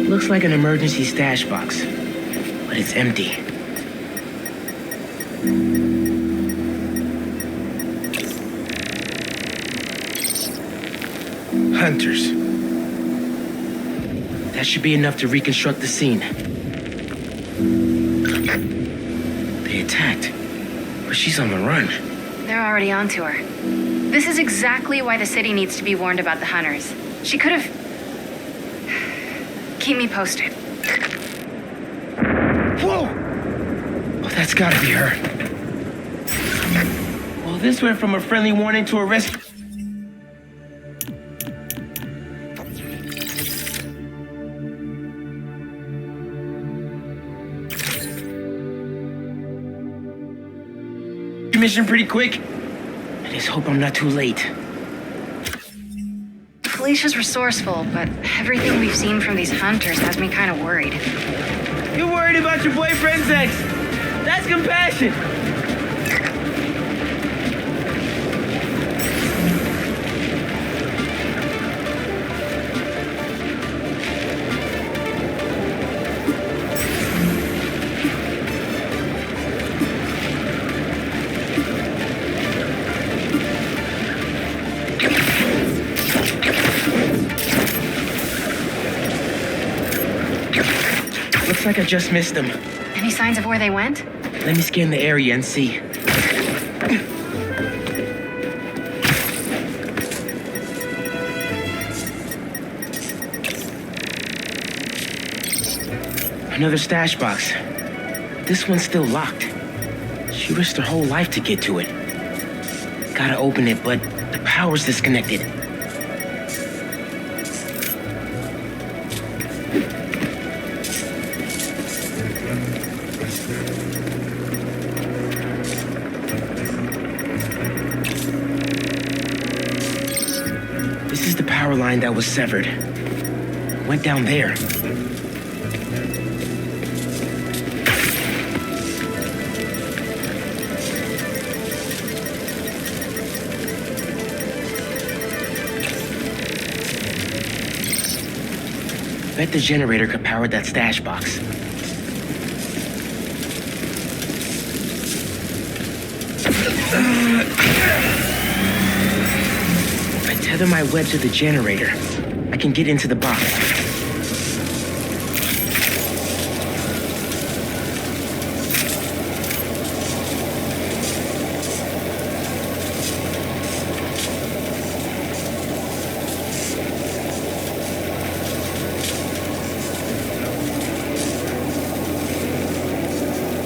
Looks like an emergency stash box, but it's empty. Hunters. That should be enough to reconstruct the scene. They attacked, but she's on the run. They're already onto her. This is exactly why the city needs to be warned about the hunters. She could have... Keep me posted. Whoa! Oh, that's gotta be her. Well, this went from a friendly warning to a rescue. Mission pretty quick. I just hope I'm not too late. Felicia's resourceful, but everything we've seen from these hunters has me kind of worried. You're worried about your boyfriend's ex. That's compassion. Looks like I just missed them. Any signs of where they went? Let me scan the area and see. Another stash box. This one's still locked. She risked her whole life to get to it. Gotta open it, but the power's disconnected. This is the power line that was severed. Went down there. Bet the generator could power that stash box. If I tether my web to the generator, I can get into the box.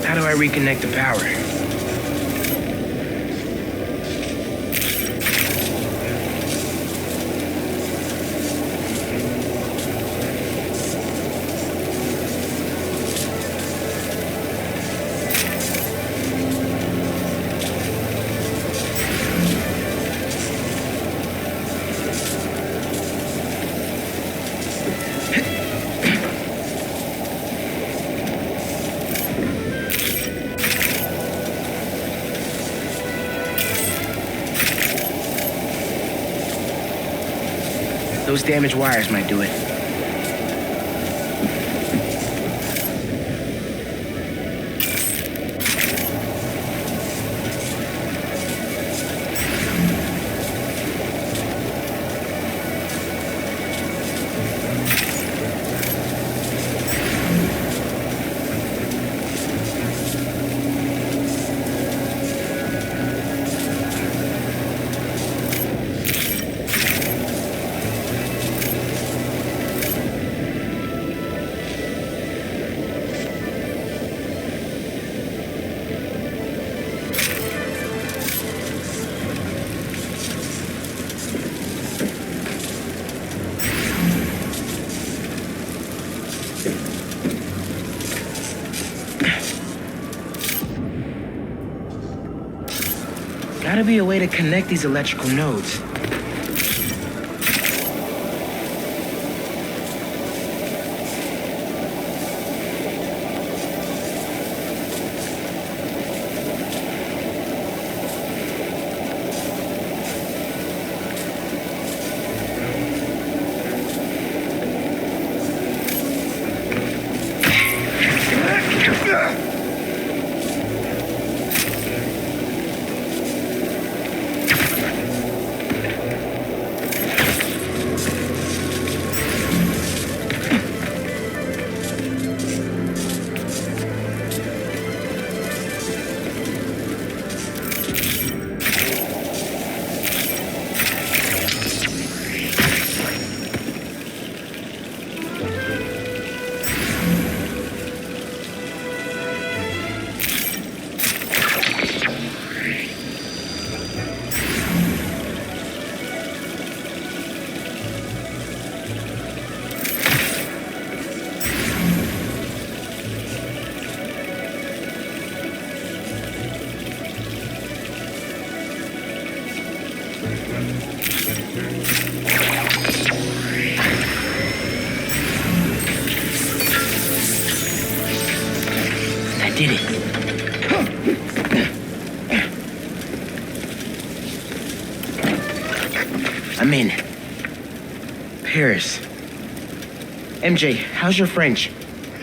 How do I reconnect the power? Those damaged wires might do it. Gotta be a way to connect these electrical nodes. I did it. I'm in. Paris. MJ, how's your French?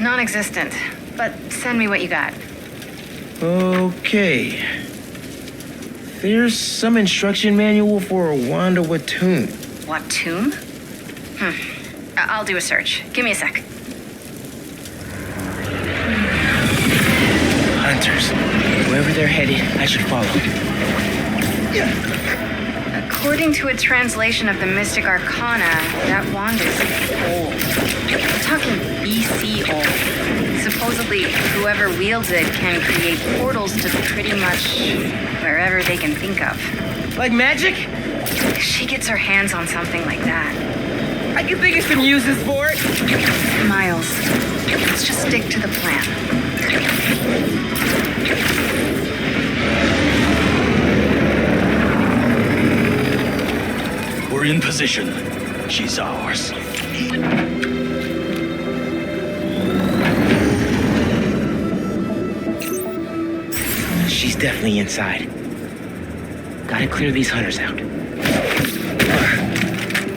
Non-existent, but send me what you got. Okay. There's some instruction manual for a wand of Watoon. Watoon? I'll do a search. Give me a sec. Hunters. Wherever they're headed, I should follow. According to a translation of the Mystic Arcana, that wand is old. I'm talking BC old. Supposedly, whoever wields it can create portals to pretty much wherever they can think of. Like magic? If she gets her hands on something like that. I can think of some uses for it. Miles, let's just stick to the plan. We're in position. She's ours. She's definitely inside. Gotta clear these hunters out.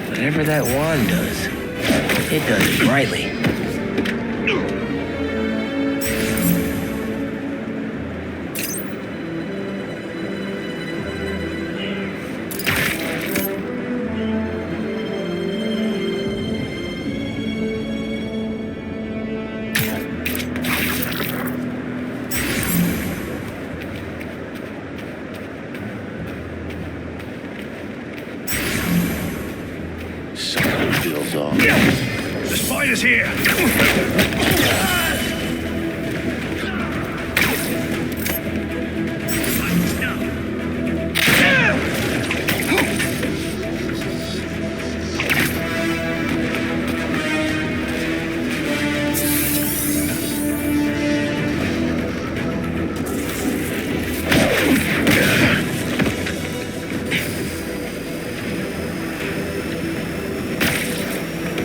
Whatever that wand does, it does it brightly. Who's here?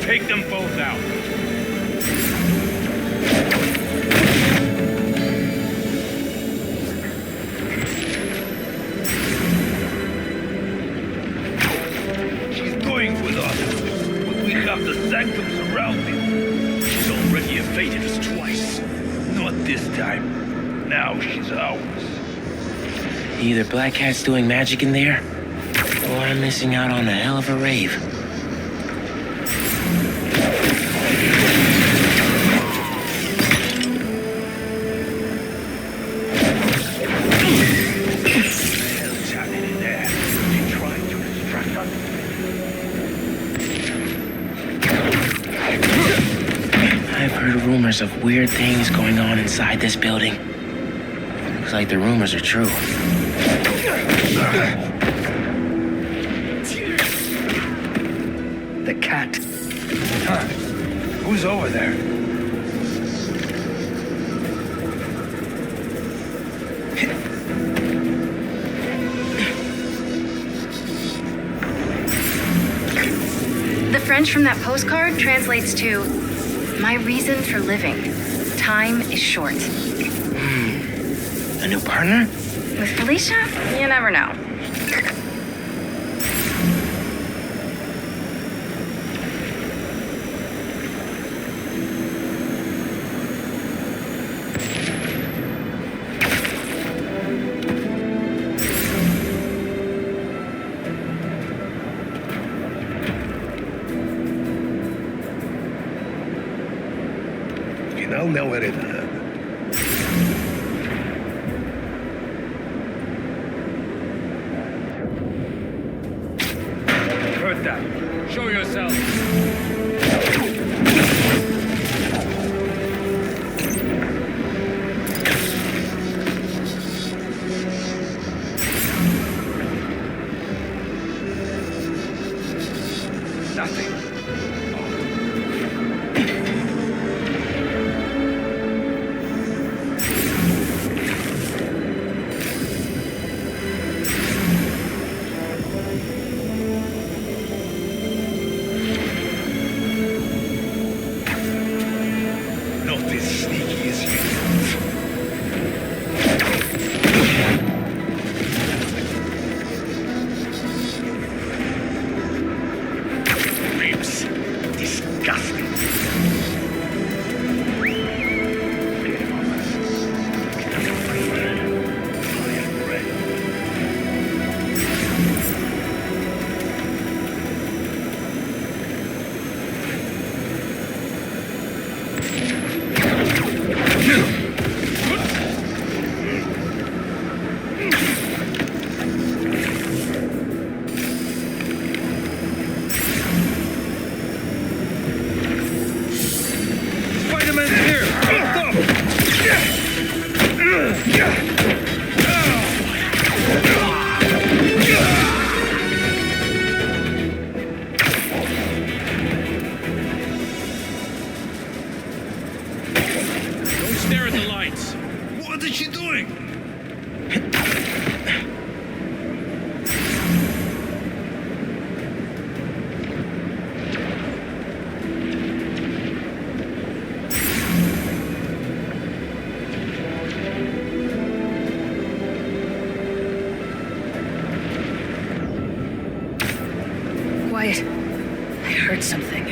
Take them both out. She's going with us, but we have the sanctum surrounded. She's already evaded us twice. Not this time. Now she's ours. Either Black Cat's doing magic in there, or I'm missing out on a hell of a rave. What's happening in there? She trying to distract us? I've heard rumors of weird things going on inside this building. Looks like the rumors are true. The cat. Huh. Who's over there? The French from that postcard translates to, "My reason for living. Time is short." A new partner? With Felicia, you never know. Final não era nada. Heard that. Show yourself. Nothing. Not as sneaky as you thought. Ribs. Disgusting. Spiderman's here! Don't stare at the lights. What is she doing? Quiet. I heard something.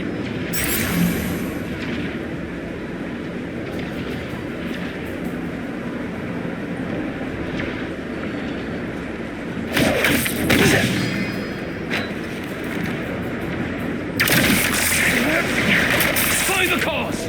Find the cause!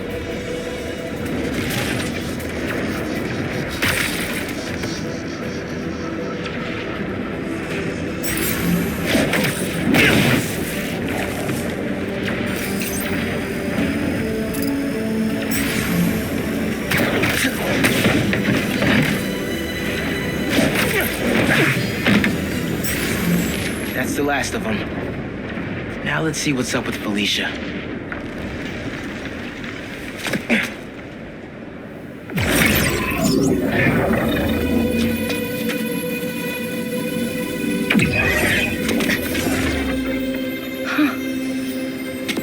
That's the last of them. Now let's see what's up with Felicia.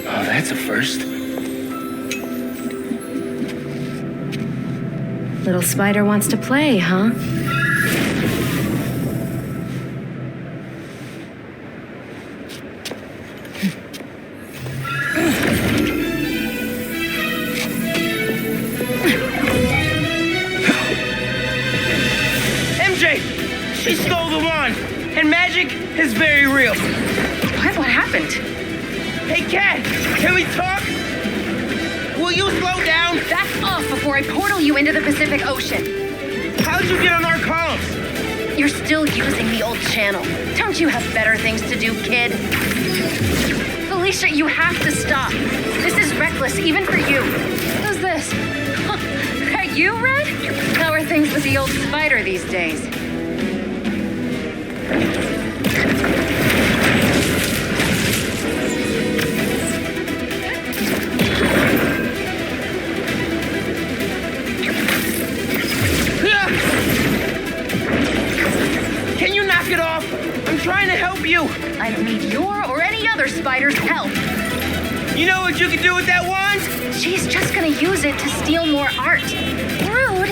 Oh, that's a first. Little spider wants to play, huh? MJ! She stole the wand! And magic is very real. What happened? Hey, Cat! Can we talk? Will you slow down? Back off before I portal you into the Pacific Ocean. How'd you get on our comms? You're still using the old channel. Don't you have better things to do, kid? Felicia, you have to stop. This is reckless, even for you. Who's this? Are you Red? How are things with the old spider these days? Can you knock it off? I'm trying to help you. I don't need your or any other spider's help. You know what you can do with that wand? She's just gonna use it to steal more art. Rude.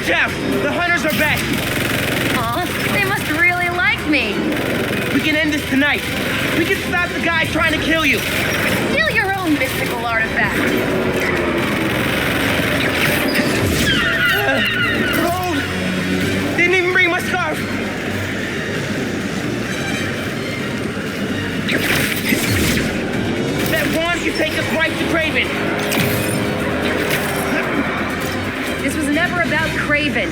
Watch out! The hunters are back! Aw, they must really like me. We can end this tonight. We can stop the guy trying to kill you. Steal your own mystical artifact. Cold! Didn't even bring my scarf! That wand can take us right to Craven. This was never about Craven.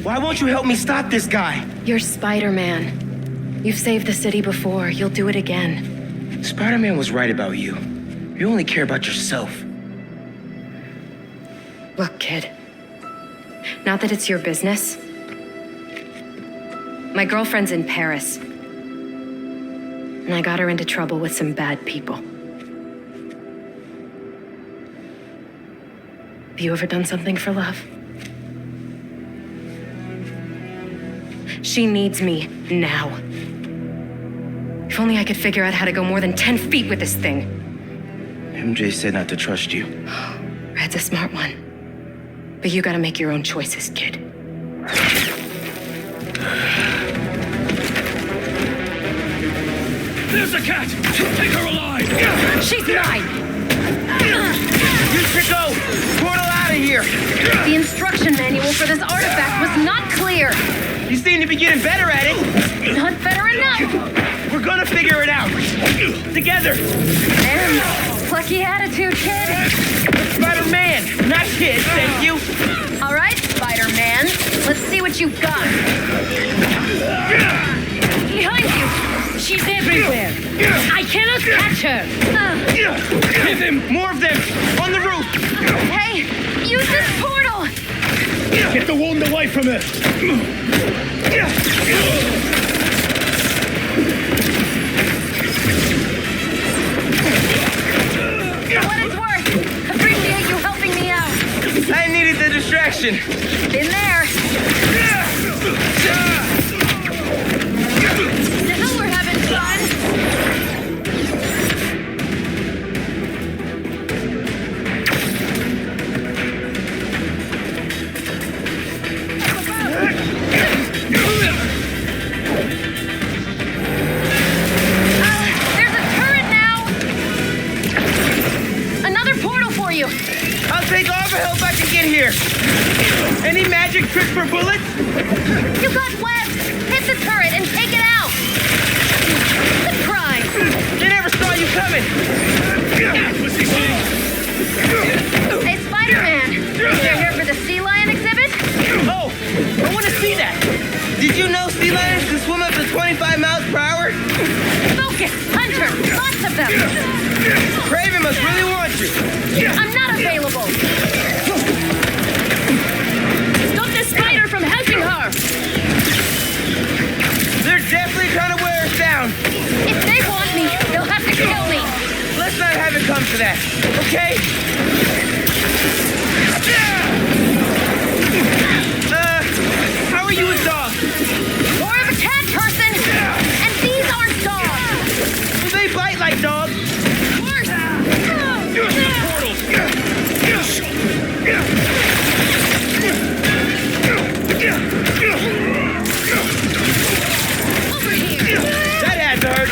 Why won't you help me stop this guy? You're Spider-Man. You've saved the city before. You'll do it again. Spider-Man was right about you. You only care about yourself. Look, kid. Not that it's your business. My girlfriend's in Paris. And I got her into trouble with some bad people. Have you ever done something for love? She needs me now. If only I could figure out how to go more than 10 feet with this thing. MJ said not to trust you. Red's a smart one. But you gotta make your own choices, kid. There's a cat! Take her alive! She's mine! You should go! Portal out of here! The instruction manual for this artifact was not clear! You seem to be getting better at it! Not better enough! We're gonna figure it out! Together! And plucky attitude, kid! Spider-Man! Not kid, thank you! Alright, Spider-Man. Let's see what you've got. Behind you! She's everywhere! I cannot catch her! Hit him! More of them! On the roof! Hey! Use this portal! Get the wound away from her! For what it's worth, appreciate you helping me out. I needed the distraction. Been there. Now we're having fun. There's a turret now. Another portal for you. I'll take all the help I can get here. Any magic trick for bullets? You got webs. Hit the turret and take it out. Surprise. They never saw you coming. Hey, Spider-Man. You're here for the sea lion exhibit? Oh, I want to see that. Did you know sea lions can swim up to 25 miles per hour? Focus, Hunter. Lots of them. Craven must really want you. I'm not available. Stop the spider from helping her! They're definitely trying to wear us down. If they want me, they'll have to kill me. Let's not have it come to that, okay? How are you with dogs? More of a cat person. And these aren't dogs. Well, they bite like dogs. Worse. Over here. That had to hurt.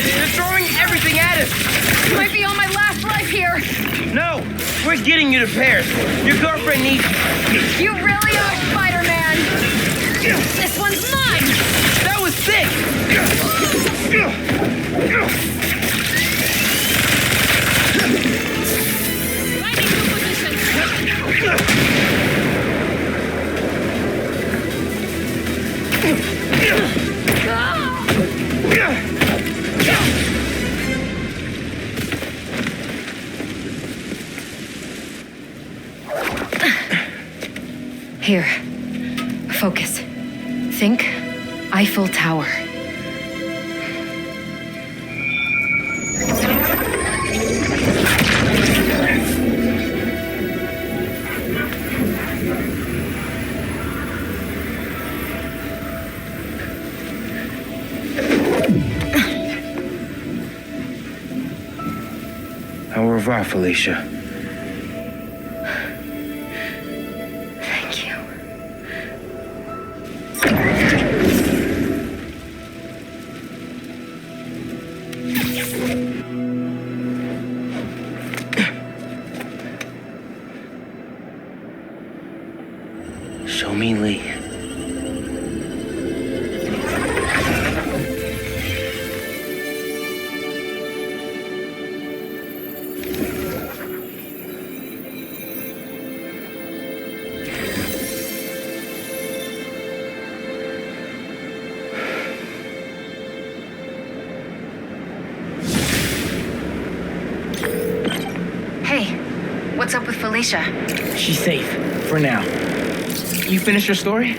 They're throwing everything at us. Might be on my last life here. No, we're getting you to Paris. Your girlfriend needs you. You really are Spider-Man. This one's mine. That was sick. Finding new position! Here. Focus. Think Eiffel Tower. revoir, Felicia. Thank you. Show me Lee. Hey, what's up with Felicia? She's safe, for now. You finished your story?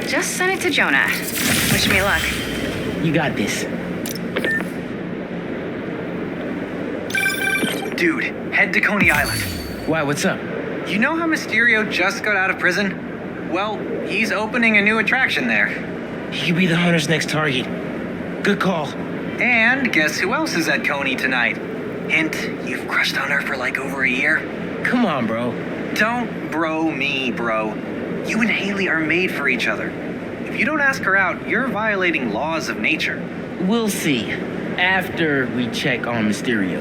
Just sent it to Jonah. Wish me luck. You got this. Dude, head to Coney Island. Why, what's up? You know how Mysterio just got out of prison? Well, he's opening a new attraction there. He could be the Hunter's next target. Good call. And guess who else is at Coney tonight? Hint, you've crushed on her for like over a year. Come on, bro. Don't bro me, bro. You and Haley are made for each other. If you don't ask her out, you're violating laws of nature. We'll see. After we check on Mysterio.